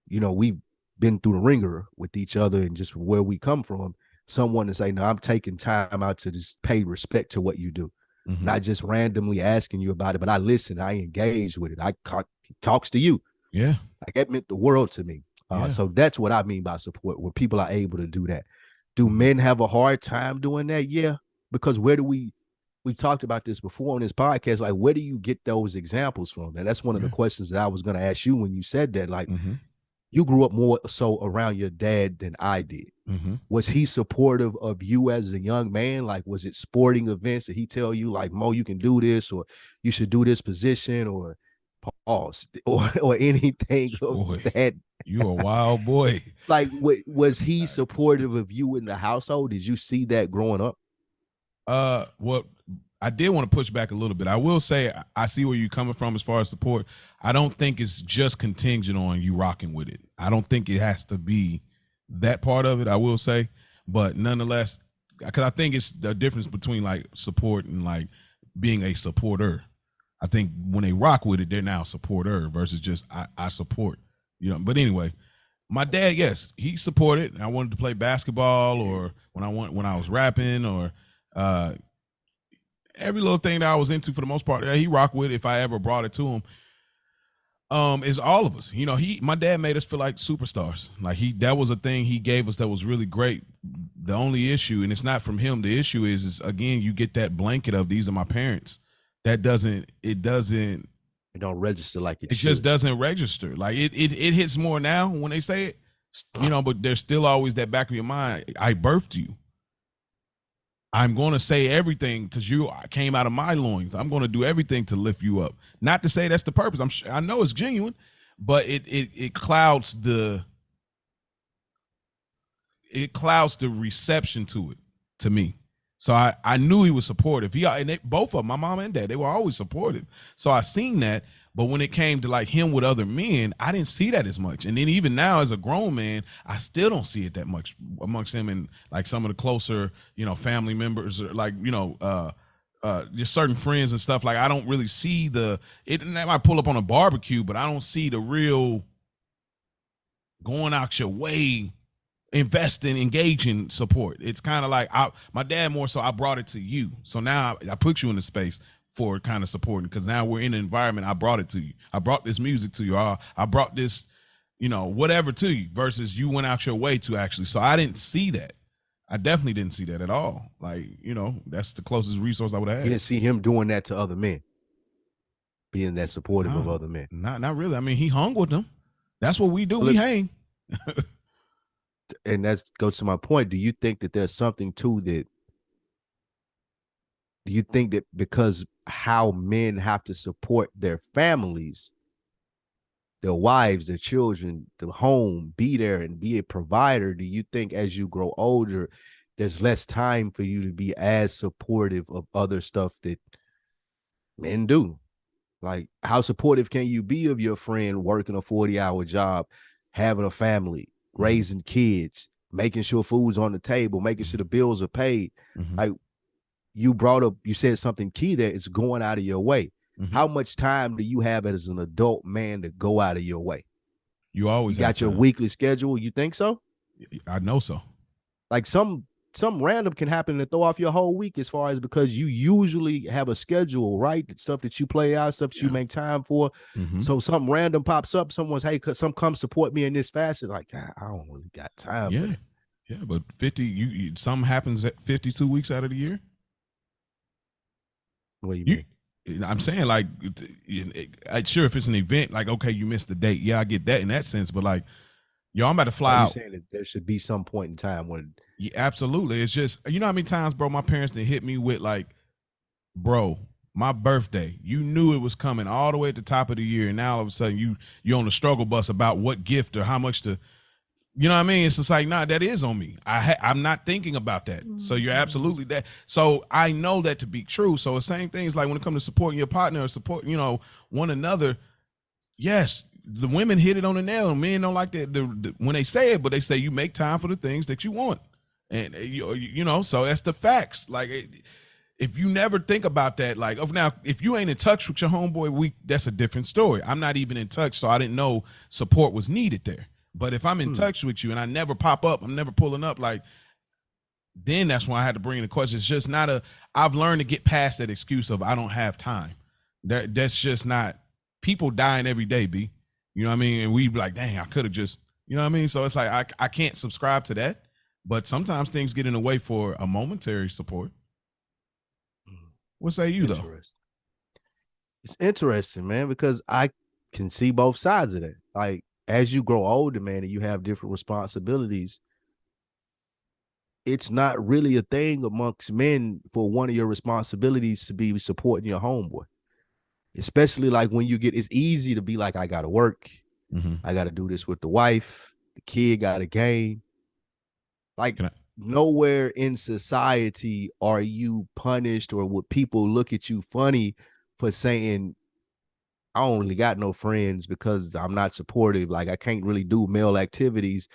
we've been through the ringer with each other and just where we come from. Someone to say, "No, I'm taking time out to just pay respect to what you do." Not just randomly asking you about it, but I listen, I engage with it. He talks to you.
Yeah.
Like, that meant the world to me. So that's what I mean by support, where people are able to do that. Do men have a hard time doing that? Yeah. Because where do we talked about this before on this podcast, like, where do you get those examples from? And that's one of the questions that I was going to ask you when you said that, like, you grew up more so around your dad than I did. Was he supportive of you as a young man? Like, was it sporting events? Did he tell you like, "Mo, you can do this," or "You should do this position," or pause, or anything of that?
You a wild boy.
Like, was he supportive of you in the household? Did you see that growing up?
Well, I did want to push back a little bit. I will say I see where you're coming from as far as support. I don't think it's just contingent on you rocking with it. I don't think it has to be that part of it, I will say. But nonetheless, because I think it's the difference between like support and like being a supporter. I think when they rock with it, they're now a supporter versus just I support. But anyway, my dad, yes, he supported. I wanted to play basketball, or when I was rapping, or every little thing that I was into for the most part. He rocked with it if I ever brought it to him. Is all of us. My dad made us feel like superstars. Like that was a thing he gave us that was really great. The only issue, and it's not from him, the issue is again, you get that blanket of these are my parents. It
don't register like it should.
Just doesn't register. Like it hits more now when they say it, but there's still always that back of your mind. I birthed you. I'm going to say everything because you came out of my loins. I'm going to do everything to lift you up. Not to say that's the purpose. I know it's genuine, but it clouds the reception to it, to me. So I knew he was supportive. Both of them, my mom and dad, they were always supportive. So I seen that. But when it came to like him with other men, I didn't see that as much. And then even now as a grown man, I still don't see it that much amongst him and like some of the closer, family members, or like, just certain friends and stuff. Like I don't really see it might pull up on a barbecue, but I don't see the real going out your way, investing, engaging support. It's kind of like my dad more so I brought it to you. So now I put you in the space for kind of supporting, because now we're in an environment. I brought it to you. I brought this music to you. I brought this, whatever to you, versus you went out your way to actually. So I didn't see that. I definitely didn't see that at all. Like, that's the closest resource I would have had.
You didn't see him doing that to other men, being that supportive of other men.
Not really. I mean, he hung with them. That's what we do. We hang.
And that goes to my point. Do you think that there's something to that? Do you think that because how men have to support their families, their wives, their children, the home, be there and be a provider, do you think as you grow older, there's less time for you to be as supportive of other stuff that men do? Like, how supportive can you be of your friend working a 40-hour job, having a family, raising kids, making sure food's on the table, making sure the bills are paid? Like, you said something key there. It's going out of your way. How much time do you have as an adult man to go out of your way?
You always
got your weekly schedule. You think so?
I know so.
Like some something random can happen to throw off your whole week, as far as, because you usually have a schedule, right? Stuff that you play out, stuff that you make time for. So something random pops up. Someone's, hey, some come support me in this facet. Like, God, I don't really got time for that.
Yeah, but 50, you something happens at 52 weeks out of the year.
What do you mean?
I'm saying, like, sure, if it's an event, like, okay, you missed the date. Yeah, I get that in that sense, but like, yo, I'm about to fly out.
Saying that there should be some point in time when.
Yeah, absolutely. It's just, you know how many times, bro, my parents didn't hit me with like, bro, my birthday, you knew it was coming all the way at the top of the year, and now all of a sudden you're on the struggle bus about what gift or how much to, you know what I mean? It's just like, nah, that is on me. I'm not thinking about that. So you're absolutely that. So I know that to be true. So the same things, like when it comes to supporting your partner or supporting, you know, one another. Yes, the women hit it on the nail. Men don't like that when they say it, but they say you make time for the things that you want, and you know. So that's the facts. Like, if you never think about that, like, now, if you ain't in touch with your homeboy, that's a different story. I'm not even in touch, so I didn't know support was needed there. But if I'm in touch with you and I never pop up, I'm never pulling up, like, then that's when I had to bring in the question. It's just not I've learned to get past that excuse of I don't have time. That's just not, people dying every day, B. You know what I mean? And we be like, dang, I could have just, you know what I mean? So it's like, I can't subscribe to that, but sometimes things get in the way for a momentary support. What say you, though?
It's interesting, man, because I can see both sides of that. Like, as you grow older, man, and you have different responsibilities, it's not really a thing amongst men for one of your responsibilities to be supporting your homeboy. Especially like when it's easy to be like, I got to work. I got to do this with the wife. The kid got a game. Like, nowhere in society are you punished or would people look at you funny for saying, I don't really got no friends because I'm not supportive. Like, I can't really do male activities.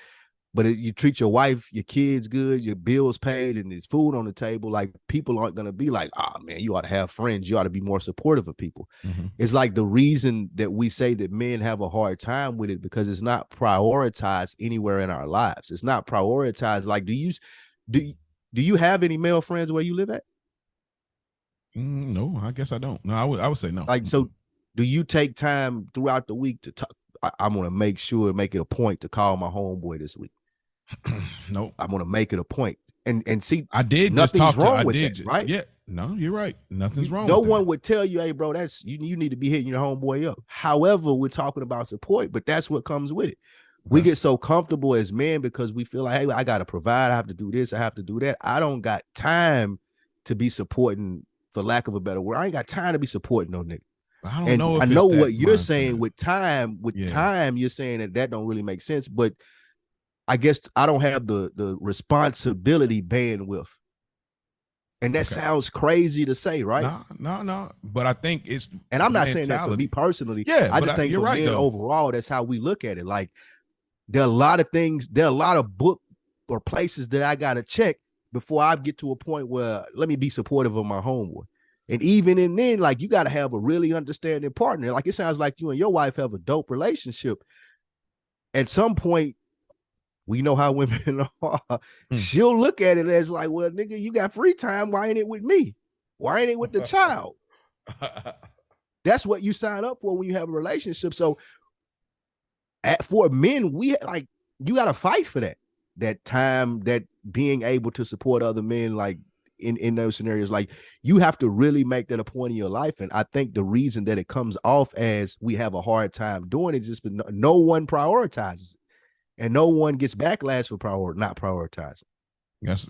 But you treat your wife, your kids good, your bills paid, and there's food on the table. Like, people aren't going to be like, man, you ought to have friends. You ought to be more supportive of people. It's like the reason that we say that men have a hard time with it, because it's not prioritized anywhere in our lives. It's not prioritized. Like, do you have any male friends where you live at?
No, I guess I don't. No, I would say no.
Like, so do you take time throughout the week to talk? I'm going to make it a point to call my homeboy this week.
Nope.
I'm going to make it a point. And see,
I did
nothing's
just talk
wrong
to,
with
I did,
that, right?
Yeah, no, you're right. Nothing's wrong
No
with
one
that.
would tell you, hey, bro, that's you need to be hitting your homeboy up. However, we're talking about support, but that's what comes with it. We get so comfortable as men because we feel like, hey, I got to provide. I have to do this. I have to do that. I don't got time to be supporting, for lack of a better word. I ain't got time to be supporting no nigga.
I know
what you're saying with time. Time, you're saying that don't really make sense. But I guess I don't have the responsibility bandwidth. And that sounds crazy to say, right?
No. But I think it's,
and I'm not saying that to me personally.
Yeah,
I just think for men overall, that's how we look at it. Like, there are a lot of things, there are a lot of book or places that I gotta check before I get to a point where let me be supportive of my homeboy. And even in then, like, you got to have a really understanding partner. Like, it sounds like you and your wife have a dope relationship. At some point, we know how women are. She'll look at it as like, well, nigga, you got free time. Why ain't it with me? Why ain't it with the child? That's what you sign up for when you have a relationship. So for men, we like, you got to fight for that time, that being able to support other men, like, in those scenarios. Like, you have to really make that a point in your life. And I think the reason that it comes off as we have a hard time doing it is just no one prioritizes it, and no one gets backlash for not prioritizing.
Yes,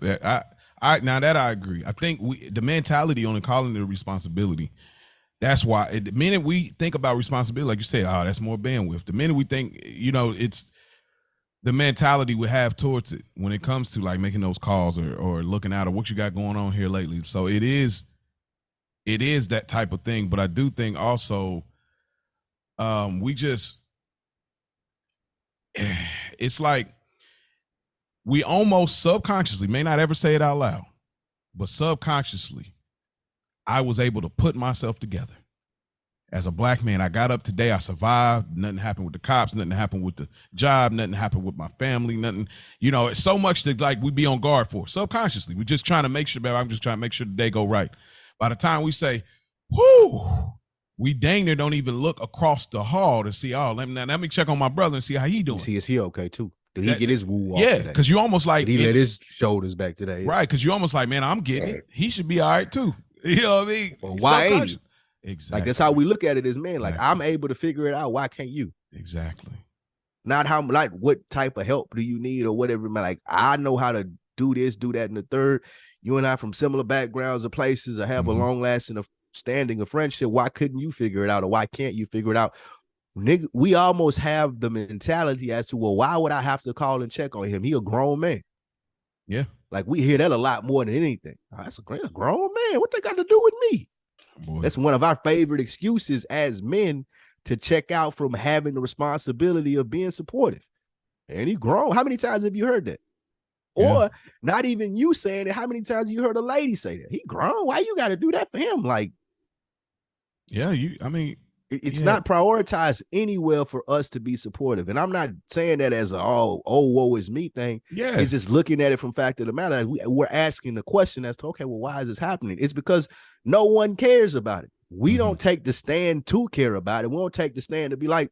I now that I agree. I think the mentality on calling it a responsibility. That's why the minute we think about responsibility, like you said, that's more bandwidth. The minute we think, it's the mentality we have towards it when it comes to like making those calls or looking out at what you got going on here lately. So it is that type of thing. But I do think also it's like we almost subconsciously, may not ever say it out loud, but subconsciously, I was able to put myself together. As a black man, I got up today. I survived. Nothing happened with the cops. Nothing happened with the job. Nothing happened with my family. Nothing, it's so much that like we be on guard for subconsciously. We're just trying to make sure, baby, I'm just trying to make sure the day go right. By the time we say, whoo, we dang near don't even look across the hall to see, let me check on my brother and see how he doing.
See, is he okay too? Did he get his woo off?
Yeah, because you almost like
did he let his shoulders back today?
Right, because you almost like, man, I'm getting it. He should be all right too. You know what I mean?
Well, why ain't he?
Exactly.
Like that's how we look at it as men. Like I'm able to figure it out. Why can't you?
Exactly.
Not how, like, what type of help do you need or whatever. Like I know how to do this, do that, and the third. You and I from similar backgrounds or places or have a long lasting standing of friendship. Why couldn't you figure it out, or why can't you figure it out? Nigga, we almost have the mentality as to, well, why would I have to call and check on him? He a grown man.
Yeah.
Like we hear that a lot more than anything. That's a grown man. What they got to do with me? Boy. That's one of our favorite excuses as men to check out from having the responsibility of being supportive. And he grown. How many times have you heard that? Yeah. Or not even you saying it. How many times you heard a lady say that? He grown. Why you got to do that for him? Like,
yeah,
it's not prioritized anywhere for us to be supportive. And I'm not saying that as a, woe is me thing.
Yeah.
It's just looking at it from fact of the matter. We're asking the question as to, okay, well, why is this happening? It's because no one cares about it. We don't take the stand to care about it. We don't take the stand to be like,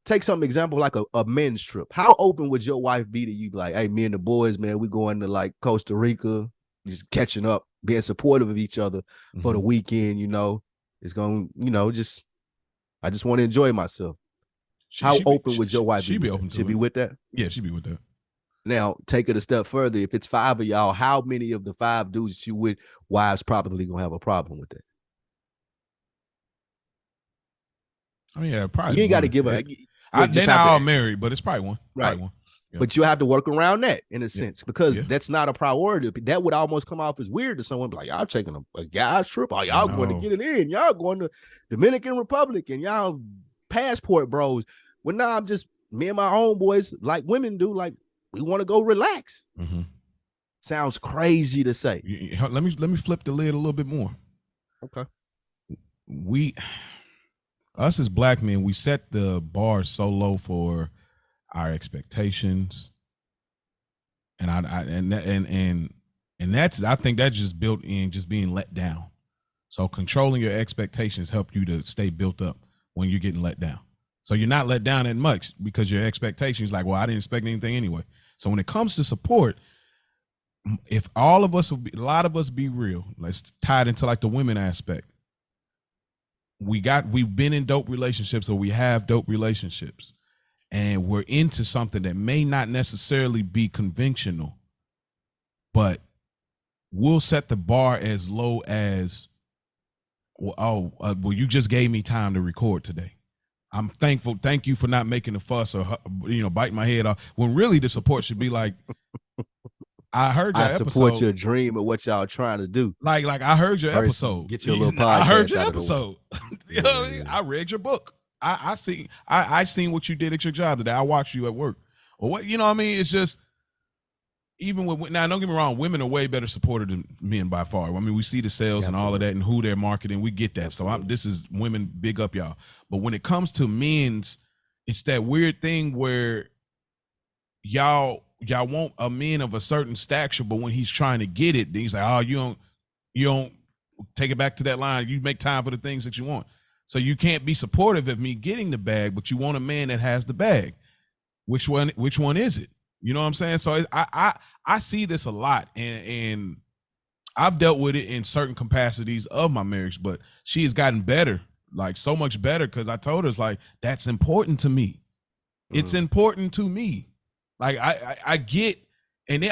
take some example like a men's trip. How open would your wife be to you? Like, hey, me and the boys, man, we going to like Costa Rica, just catching up, being supportive of each other for the weekend, It's going, I just want to enjoy myself. How open would your wife be?
She'd be open to it.
She'd be with that?
Yeah, she'd be with that.
Now, take it a step further. If it's 5 of y'all, how many of the 5 dudes that you with, wives probably going to have a problem with that?
I mean, yeah, probably.
You ain't got to give a...
They're not all married, but it's probably one.
Right.
Probably one. Yeah.
But you have to work around that in a sense, because that's not a priority. That would almost come off as weird to someone. Like, y'all taking a guy's trip. Are y'all going to get it in? Y'all going to Dominican Republic and y'all passport bros. Well, now I'm just, me and my homeboys, like women do, like we want to go relax. Sounds crazy to say.
Let me flip the lid a little bit more.
Okay.
Us as black men, we set the bar so low for our expectations, and that's, I think that's just built in just being let down. So controlling your expectations help you to stay built up when you're getting let down. So you're not let down that much because your expectations like, well, I didn't expect anything anyway. So when it comes to support, if all of us, a lot of us be real, let's tie it into like the women aspect. We've been in dope relationships, or we have dope relationships, and we're into something that may not necessarily be conventional, but we'll set the bar as low as, well, you just gave me time to record today. I'm thankful. Thank you for not making a fuss or, biting my head off. When really the support should be like, I heard your episode. I
support your dream of what y'all trying to do.
Like I heard your episode.
Get your little podcast.
I heard your episode. You know what I mean? I read your book. I seen what you did at your job today. I watched you at work. Or what, you know what I mean? It's just, even with, now don't get me wrong, women are way better supported than men by far. I mean, we see the sales and all of that and who they're marketing. We get that. Absolutely. So this is women, big up y'all. But when it comes to men's, it's that weird thing where y'all want a man of a certain stature, but when he's trying to get it, then he's like, oh, you don't take it back to that line. You make time for the things that you want. So you can't be supportive of me getting the bag, but you want a man that has the bag. Which one is it? You know what I'm saying? So I see this a lot, and I've dealt with it in certain capacities of my marriage, but she has gotten better, like so much better, because I told her, it's like, that's important to me. It's important to me. Like I get, and then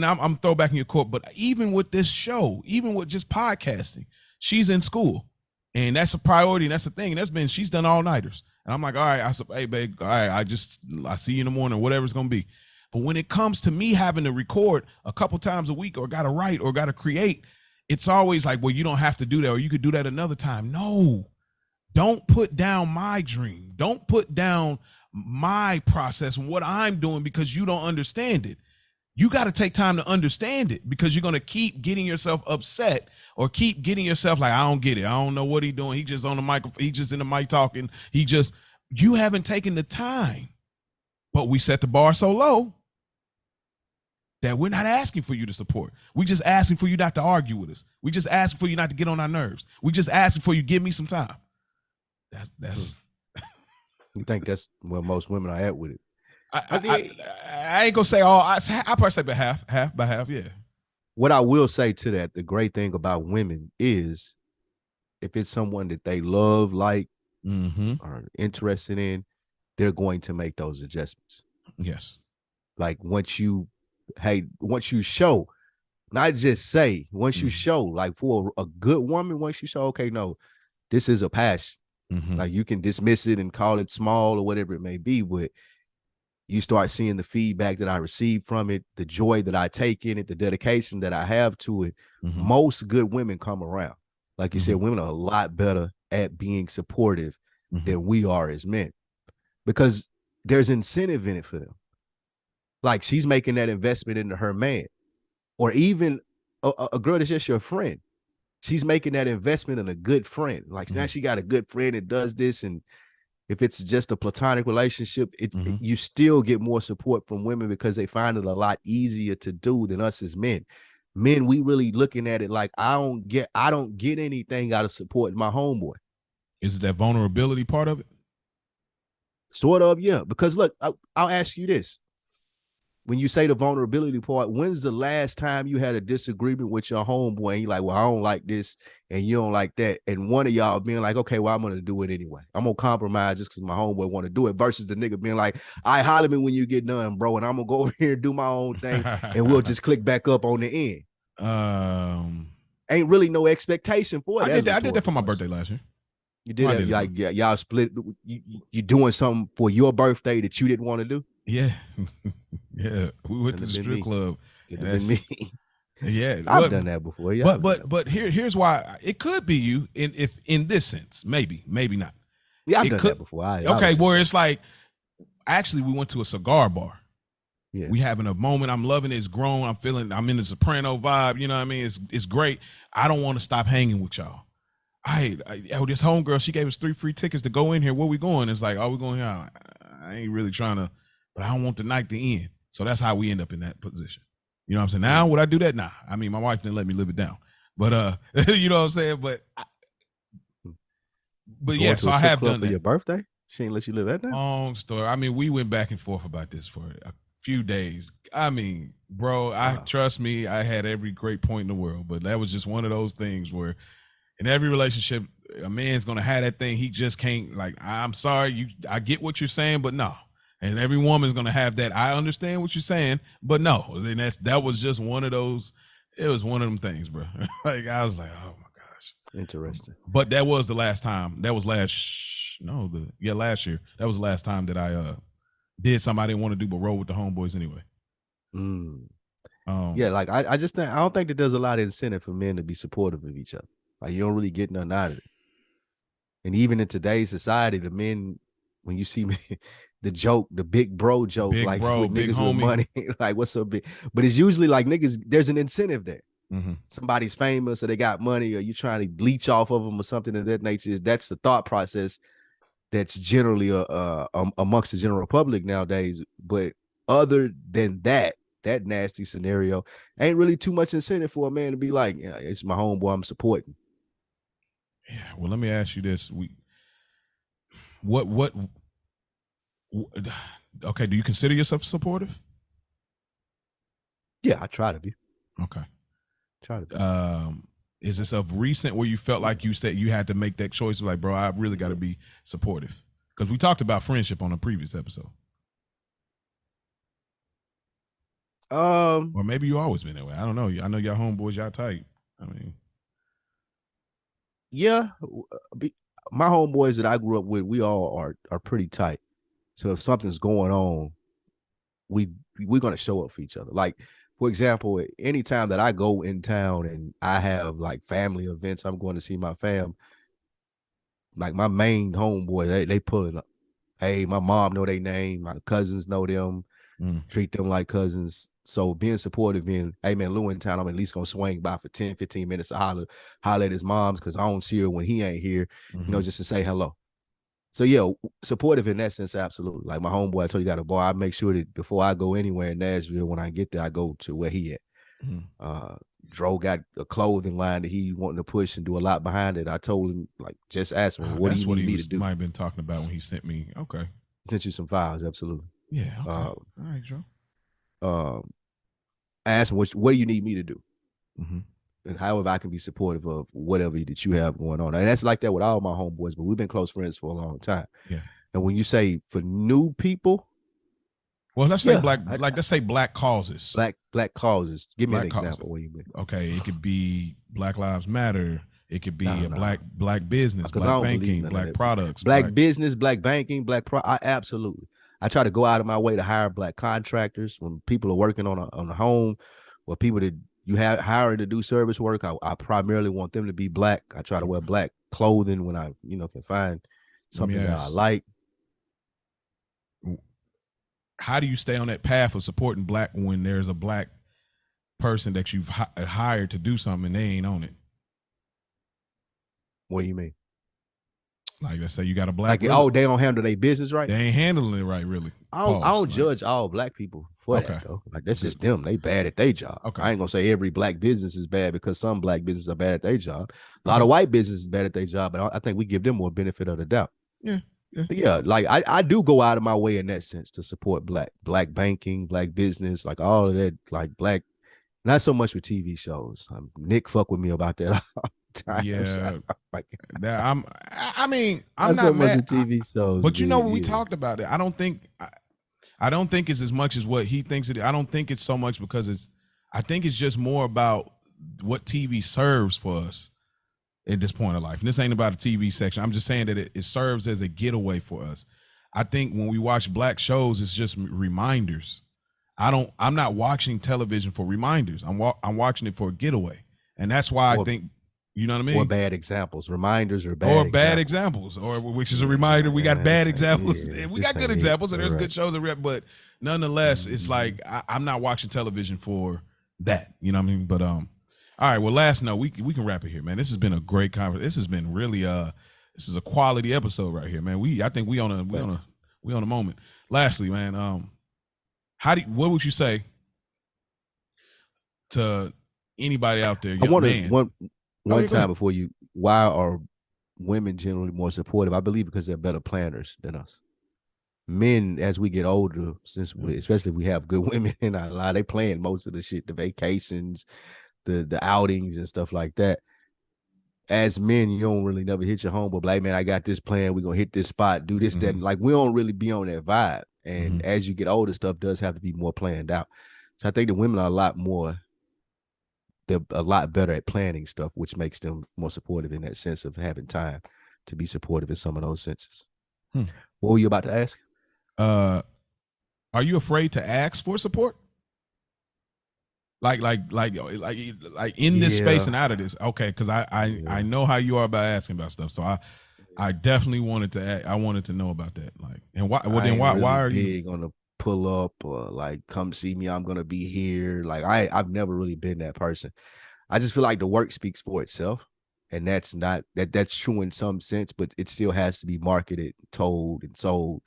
I'm throw back in your court, but even with this show, even with just podcasting, she's in school, and that's a priority, and that's the thing. And she's done all-nighters, and I'm like, all right, hey babe, all right, I see you in the morning, whatever it's gonna be. But when it comes to me having to record a couple times a week, or gotta write, or gotta create, it's always like, well, you don't have to do that, or you could do that another time. No, don't put down my dream. Don't put down my process and what I'm doing because you don't understand it. you got to take time to understand it, because you're going to keep getting yourself upset or keep getting yourself like, I don't get it. I don't know what he's doing. He just on the microphone. He just in the mic talking. You haven't taken the time. But we set the bar so low that we're not asking for you to support. We just asking for you not to argue with us. We just asking for you not to get on our nerves. We just asking for you, give me some time. That's.
You think that's where most women are at with it?
I ain't gonna say all. I probably say by half. Yeah.
What I will say to that, the great thing about women is, if it's someone that they love, like, are interested in, they're going to make those adjustments.
Yes.
Like once you show, not just say, once you show, like for a good woman, once you show, okay, no, this is a passion. Like you can dismiss it and call it small or whatever it may be, but you start seeing the feedback that I receive from it, the joy that I take in it, the dedication that I have to it. Most good women come around. Like you said, women are a lot better at being supportive than we are as men, because there's incentive in it for them. Like she's making that investment into her man, or even a girl that's just your friend. She's making that investment in a good friend. Like now she got a good friend that does this. And if it's just a platonic relationship, you still get more support from women because they find it a lot easier to do than us as men. Men, we really looking at it like, I don't get anything out of supporting my homeboy.
Is it that vulnerability part of it?
Sort of, yeah. Because look, I'll ask you this. When you say the vulnerability part, when's the last time you had a disagreement with your homeboy and you're like, well, I don't like this and you don't like that, and one of y'all being like, okay, well, I'm going to do it anyway. I'm going to compromise just because my homeboy want to do it, versus the nigga being like, I holler me when you get done, bro, and I'm going to go over here and do my own thing and we'll just click back up on the end. Ain't really no expectation for it.
I did that for my birthday last year.
You did that? Like, yeah, y'all split. You doing something for your birthday that you didn't want to do?
Yeah. Yeah, we went to the strip club.
Me.
Yeah,
I've done that before. Yeah,
but here's why it could be you in this sense, maybe not.
Yeah, I've done that before.
Where it's like, actually, we went to a cigar bar.
Yeah,
we having a moment. I'm loving it. It's grown. I'm in the Soprano vibe. You know what I mean? It's great. I don't want to stop hanging with y'all. This homegirl, she gave us 3 free tickets to go in here. Where we going? It's like, we going here? I ain't really trying to, but I don't want the night to end. So that's how we end up in that position. You know what I'm saying? Now, would I do that? Nah. I mean, my wife didn't let me live it down. But you know what I'm saying? But yeah, so I have done that.
For your birthday? She ain't let you live that down?
Long story. I mean, we went back and forth about this for a few days. I mean, bro, trust me, I had every great point in the world, but that was just one of those things where in every relationship, a man's gonna have that thing. He just can't, like, I'm sorry, I get what you're saying, but no. And every woman's gonna have that. I understand what you're saying, but no. And that was just one of those. It was one of them things, bro. Like I was like, oh my gosh,
interesting.
But that was the last time. That was last year. That was the last time that I did something I didn't want to do, but roll with the homeboys anyway.
Yeah, like I just think, I don't think that there's a lot of incentive for men to be supportive of each other. Like you don't really get nothing out of it. And even in today's society, the men, when you see me. The big bro joke, like with niggas with money, like what's up big? But it's usually like niggas, there's an incentive there. Somebody's famous or they got money, or you trying to leech off of them or something of that nature. That's the thought process that's generally amongst the general public nowadays. But other than that nasty scenario, ain't really too much incentive for a man to be like, yeah, it's my homeboy, I'm supporting.
Yeah. Well, let me ask you this: okay, do you consider yourself supportive?
Yeah, I try to be.
Okay.
Try to be.
Is this of recent where you felt like you said you had to make that choice of like, bro, I really got to be supportive? Because we talked about friendship on a previous episode. Or maybe you always been that way. I don't know. I know y'all homeboys, y'all tight. I mean,
yeah, my homeboys that I grew up with, we all are pretty tight. So if something's going on, we're gonna show up for each other. Like, for example, anytime that I go in town and I have like family events, I'm going to see my fam. Like my main homeboy, they pulling up. Hey, my mom know their name. My cousins know them. Treat them like cousins. So being supportive in, hey man, Lou in town, I'm at least gonna swing by for 10, 15 minutes to holler at his mom's because I don't see her when he ain't here, just to say hello. So yeah, supportive in that sense, absolutely. Like my homeboy, I told you, got a bar. I make sure that before I go anywhere in Nashville, when I get there, I go to where he at. Dro got a clothing line that he wanting to push and do a lot behind it. I told him, like, just ask me, what do you need me to do?
Might have been talking about when he sent me. Okay,
sent you some files, absolutely.
Yeah. Okay. All right, Dro.
Ask him, what do you need me to do? And however I can be supportive of whatever that you have going on. And that's like that with all my homeboys, but we've been close friends for a long time.
Yeah.
And when you say for new people,
well, let's say let's say black causes.
Black causes. Give me an example. What you mean?
Okay, it could be Black Lives Matter. It could be black business, black banking, black products,
black business, black banking, absolutely. I try to go out of my way to hire black contractors when people are working on a home, or people that you have hired to do service work. I primarily want them to be black. I try to wear black clothing when I can find something that I like.
How do you stay on that path of supporting black when there's a black person that you've hired to do something and they ain't on it?
What do you mean?
Like, let's say you got a black.
They don't handle their business right.
They ain't handling it right, really.
I don't judge all black people for that, though. Like, that's just them. They bad at their job. Okay. I ain't gonna say every black business is bad because some black businesses are bad at their job. A lot of white businesses is bad at their job, but I think we give them more benefit of the doubt. Yeah. Like I do go out of my way in that sense to support black banking, black business, like all of that, like black. Not so much with TV shows. Nick fuck with me about that all the time.
Yeah, I'm
not
so
much with TV shows.
But we talked about it. I don't think it's as much as what he thinks it is. I don't think it's so much because I think it's just more about what TV serves for us at this point of life. And this ain't about a TV section. I'm just saying that it serves as a getaway for us. I think when we watch black shows, it's just reminders. I'm not watching television for reminders. I'm watching it for a getaway. And that's why I think, you know what I mean?
Or bad examples. Reminders or bad examples.
Or which is a reminder. We got bad examples. Yeah, we got good examples, and there's good shows. But nonetheless, it's like I'm not watching television for that. You know what I mean? But all right. Well, last note, we can wrap it here, man. This has been a great conversation. This has been really this is a quality episode right here, man. I think we on a moment. Lastly, man, what would you say to anybody out there?
I wonder one time before you, why are women generally more supportive? I believe because they're better planners than us. Men, as we get older, especially if we have good women in our life, they plan most of the shit, the vacations, the outings and stuff like that. As men, you don't really never hit your home, but like, man, I got this plan. We're gonna hit this spot, do this, that. Like, we don't really be on that vibe. And as you get older, stuff does have to be more planned out. So I think the women are they're a lot better at planning stuff, which makes them more supportive in that sense of having time to be supportive in some of those senses. What were you about to ask?
Are you afraid to ask for support? Like in this space and out of this? Okay, because I know how you are about asking about stuff. So I definitely wanted to know about that. Like, and why? Well, then why are you
gonna pull up or like come see me? I'm gonna be here. Like, I've never really been that person. I just feel like the work speaks for itself, and that's true in some sense, but it still has to be marketed, told, and sold,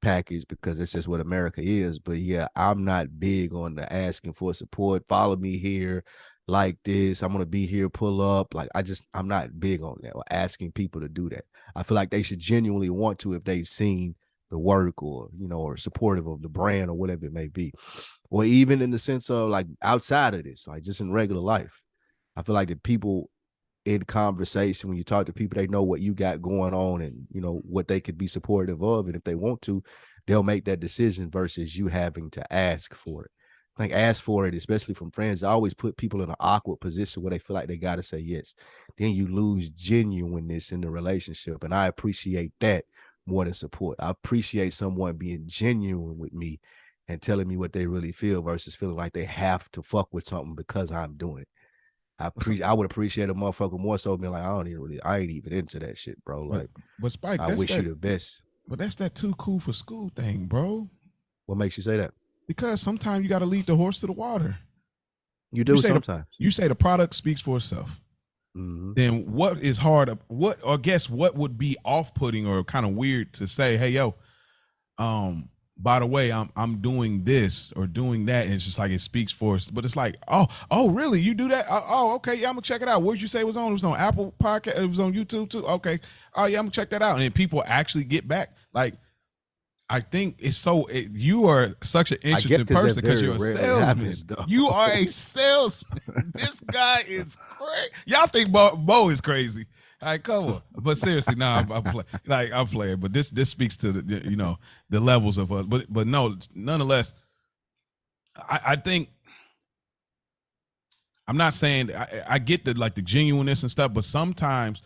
packaged, because it's just what America is. But yeah, I'm not big on the asking for support. Follow me here. Like this, I'm gonna be here, pull up. Like, I'm not big on that or asking people to do that. I feel like they should genuinely want to if they've seen the work or or supportive of the brand or whatever it may be. Or even in the sense of like outside of this, like just in regular life. I feel like the people in conversation, when you talk to people, they know what you got going on and what they could be supportive of. And if they want to, they'll make that decision versus you having to ask for it. Like, ask for it, especially from friends. I always put people in an awkward position where they feel like they got to say yes. Then you lose genuineness in the relationship. And I appreciate that more than support. I appreciate someone being genuine with me and telling me what they really feel versus feeling like they have to fuck with something because I'm doing it. I would appreciate a motherfucker more so being like, I ain't even into that shit, bro. Like,
but Spike,
I wish you the best.
But that's that too cool for school thing, bro.
What makes you say that?
Because sometimes you got to lead the horse to the water.
You do sometimes.
You say the product speaks for itself. Then what is hard? What, or guess what would be off-putting or kind of weird to say? Hey, yo, by the way, I'm doing this or doing that, and it's just like it speaks for us. But it's like, oh, really? You do that? Oh, okay, yeah, I'm gonna check it out. Where'd you say it was on? It was on Apple Podcast. It was on YouTube too. Okay, oh yeah, I'm gonna check that out. And then people actually get back. Like, I think it's so. You are such an interesting person because you're a salesman. You are a salesman. This guy is crazy. Y'all think Bo is crazy? All right, come on. But seriously, nah, I'm playing. But this speaks to the the levels of us. But no, nonetheless, I think I'm not saying I get the genuineness and stuff, but sometimes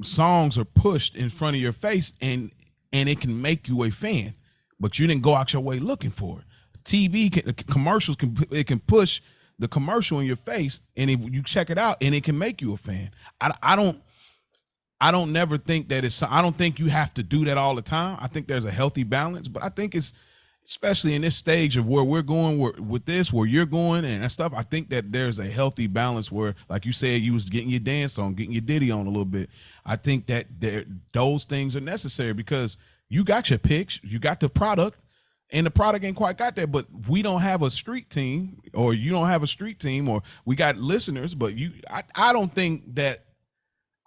songs are pushed in front of your face and it can make you a fan, but you didn't go out your way looking for it. Commercials can push the commercial in your face, and you check it out, and it can make you a fan. I don't never think that I don't think you have to do that all the time. I think there's a healthy balance, but I think it's, especially in this stage of where we're going with this, where you're going and stuff, I think that there's a healthy balance where, like you said, you was getting your dance on, getting your ditty on a little bit. I think that those things are necessary because you got your picks, you got the product, and the product ain't quite got there, but we don't have a street team, or you don't have a street team, or we got listeners, but I don't think that,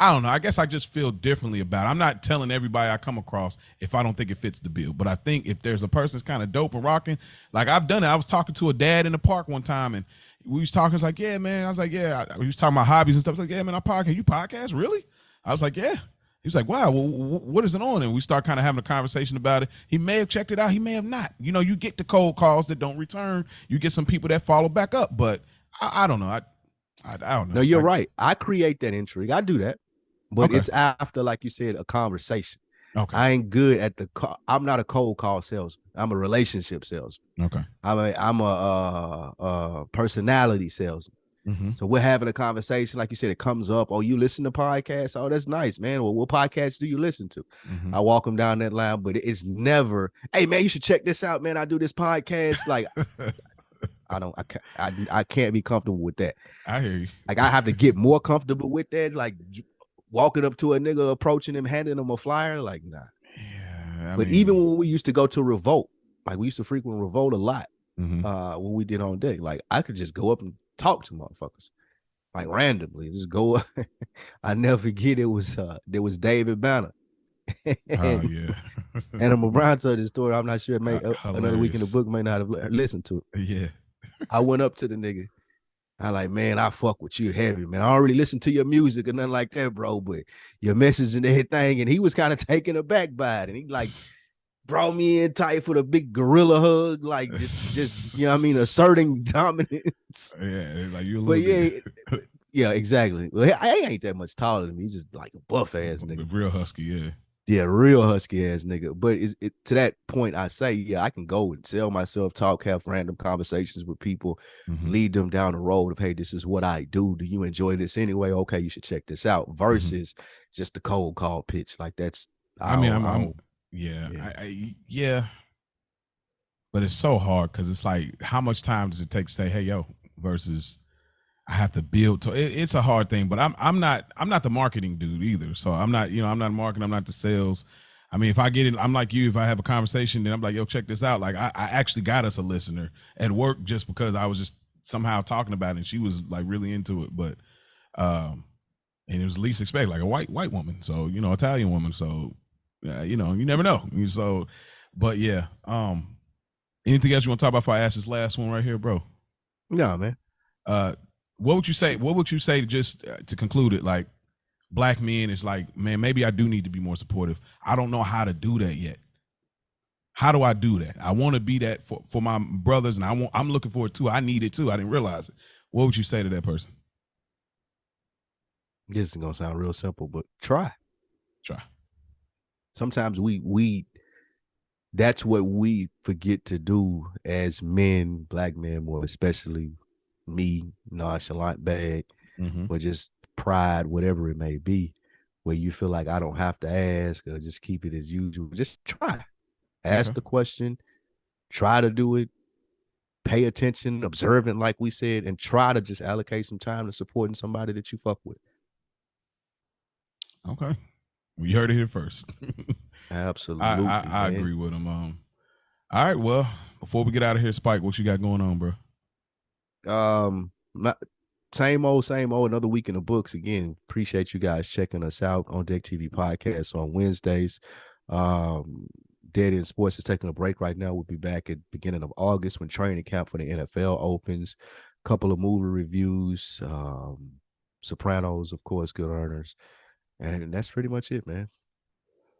I don't know. I guess I just feel differently about it. I'm not telling everybody I come across if I don't think it fits the bill. But I think if there's a person that's kind of dope and rocking, like I've done it. I was talking to a dad in the park one time, and we was talking. It's like, yeah, man. I was like, yeah. We was talking about hobbies and stuff. I was like, yeah, man, I podcast. You podcast? Really? I was like, yeah. He was like, wow, well, what is it on? And we start kind of having a conversation about it. He may have checked it out. He may have not. You get the cold calls that don't return. You get some people that follow back up. But I don't know. I don't know.
No, you're right. I create that intrigue. I do that. But it's after, like you said, a conversation.
Okay.
I ain't good at I'm not a cold call salesman. I'm a relationship salesman.
Okay.
I'm a personality salesman.
Mm-hmm.
So we're having a conversation, like you said, it comes up. Oh, you listen to podcasts? Oh, that's nice, man. Well, what podcasts do you listen to?
Mm-hmm.
I walk them down that line, but it's never, hey, man, you should check this out, man. I do this podcast. Like, I can't be comfortable with that.
I hear you.
Like, I have to get more comfortable with that. Like, walking up to a nigga, approaching him, handing him a flyer, like, nah.
Yeah.
But even when we used to go to Revolt, like we used to frequent Revolt a lot,
mm-hmm.
When we did On Deck, like I could just go up and talk to motherfuckers, like randomly, just go. I never forget there was David Banner.
Oh yeah.
And I'm around to this story. I'm not sure it may another week in the book may not have listened to it.
Yeah.
I went up to the nigga. I like, man, I fuck with you heavy, man. I don't really listen to your music or nothing like that, bro, but your message and everything. And he was kind of taken aback by it. And he like brought me in tight for the big gorilla hug, like just you know what I mean, asserting dominance.
Yeah, like you a little bit.
Yeah, exactly. Well, I ain't that much taller than me. He's just like a buff ass nigga.
Real husky, yeah.
Yeah, real husky ass nigga. But to that point, I say, yeah, I can go and sell myself, talk, have random conversations with people,
mm-hmm.
lead them down the road of, hey, this is what I do. Do you enjoy this anyway? Okay, you should check this out. Versus just the cold call pitch. Like that's,
yeah. But it's so hard because it's like, how much time does it take to say, hey, yo, versus I have to build to it's a hard thing, but I'm not the marketing dude either. So I'm not marketing, I'm not the sales. I mean, if I get it, I'm like you, if I have a conversation, then I'm like, yo, check this out. Like I actually got us a listener at work just because I was just somehow talking about it and she was like really into it. But and it was least expected, like a white woman. So, Italian woman. So you never know. So, but yeah. Anything else you want to talk about before I ask this last one right here, bro?
No, man.
What would you say? What would you say to conclude it? Like, black men is like, man, maybe I do need to be more supportive. I don't know how to do that yet. How do I do that? I want to be that for my brothers, and I'm looking for it too. I need it too. I didn't realize it. What would you say to that person?
This is gonna sound real simple, but try. Sometimes we that's what we forget to do as men, black men, more especially. Me, nonchalant bag, or just pride, whatever it may be, where you feel like I don't have to ask or just keep it as usual. Just try. Ask the question, Try to do it. Pay attention, observant, like we said, and try to just allocate some time to supporting somebody that you fuck with.
Okay. We heard it here first.
Absolutely.
I agree with him. All right. Well, before we get out of here, Spike, what you got going on, bro?
Same old. Another week in the books. Again, appreciate you guys checking us out on Deck TV Podcast on Wednesdays. Dead End Sports is taking a break right now. We'll be back at beginning of August when training camp for the NFL opens. Couple of movie reviews. Sopranos, of course, good earners. And that's pretty much it, man.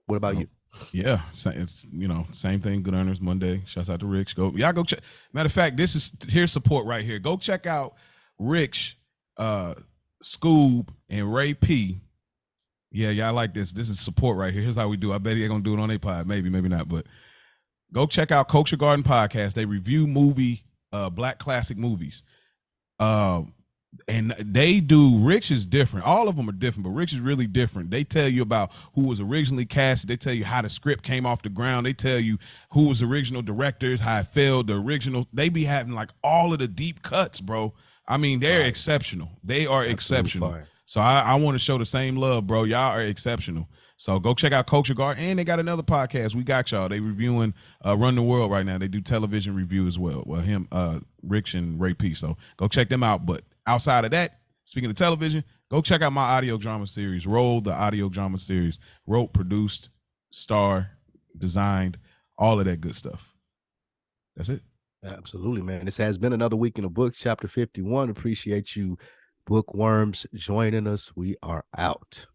What about you?
Yeah, it's same thing. Good earners Monday. Shouts out to Rich. Go check. Matter of fact, here's support right here. Go check out Rich, Scoob, and Ray P. Yeah, y'all like this. This is support right here. Here's how we do. I bet they're gonna do it on their pod. Maybe not. But go check out Culture Garden Podcast. They review black classic movies. And they do. Rich is different. All of them are different, but Rich is really different. They tell you about who was originally casted. They tell you how the script came off the ground. They tell you who was original directors, how it failed, the original. They be having like all of the deep cuts, bro. I mean, they're exceptional. They are exceptional. Fire. So I want to show the same love, bro. Y'all are exceptional. So go check out Culture Guard. And they got another podcast. We got y'all. They reviewing Run the World right now. They do television review as well. Well, Rich and Ray P. So go check them out. But outside of that, speaking of television, go check out my audio drama series, Roll, the audio drama series. Wrote, produced, star, designed, all of that good stuff. That's it.
Absolutely, man. This has been another week in the book, chapter 51. Appreciate you, bookworms, joining us. We are out.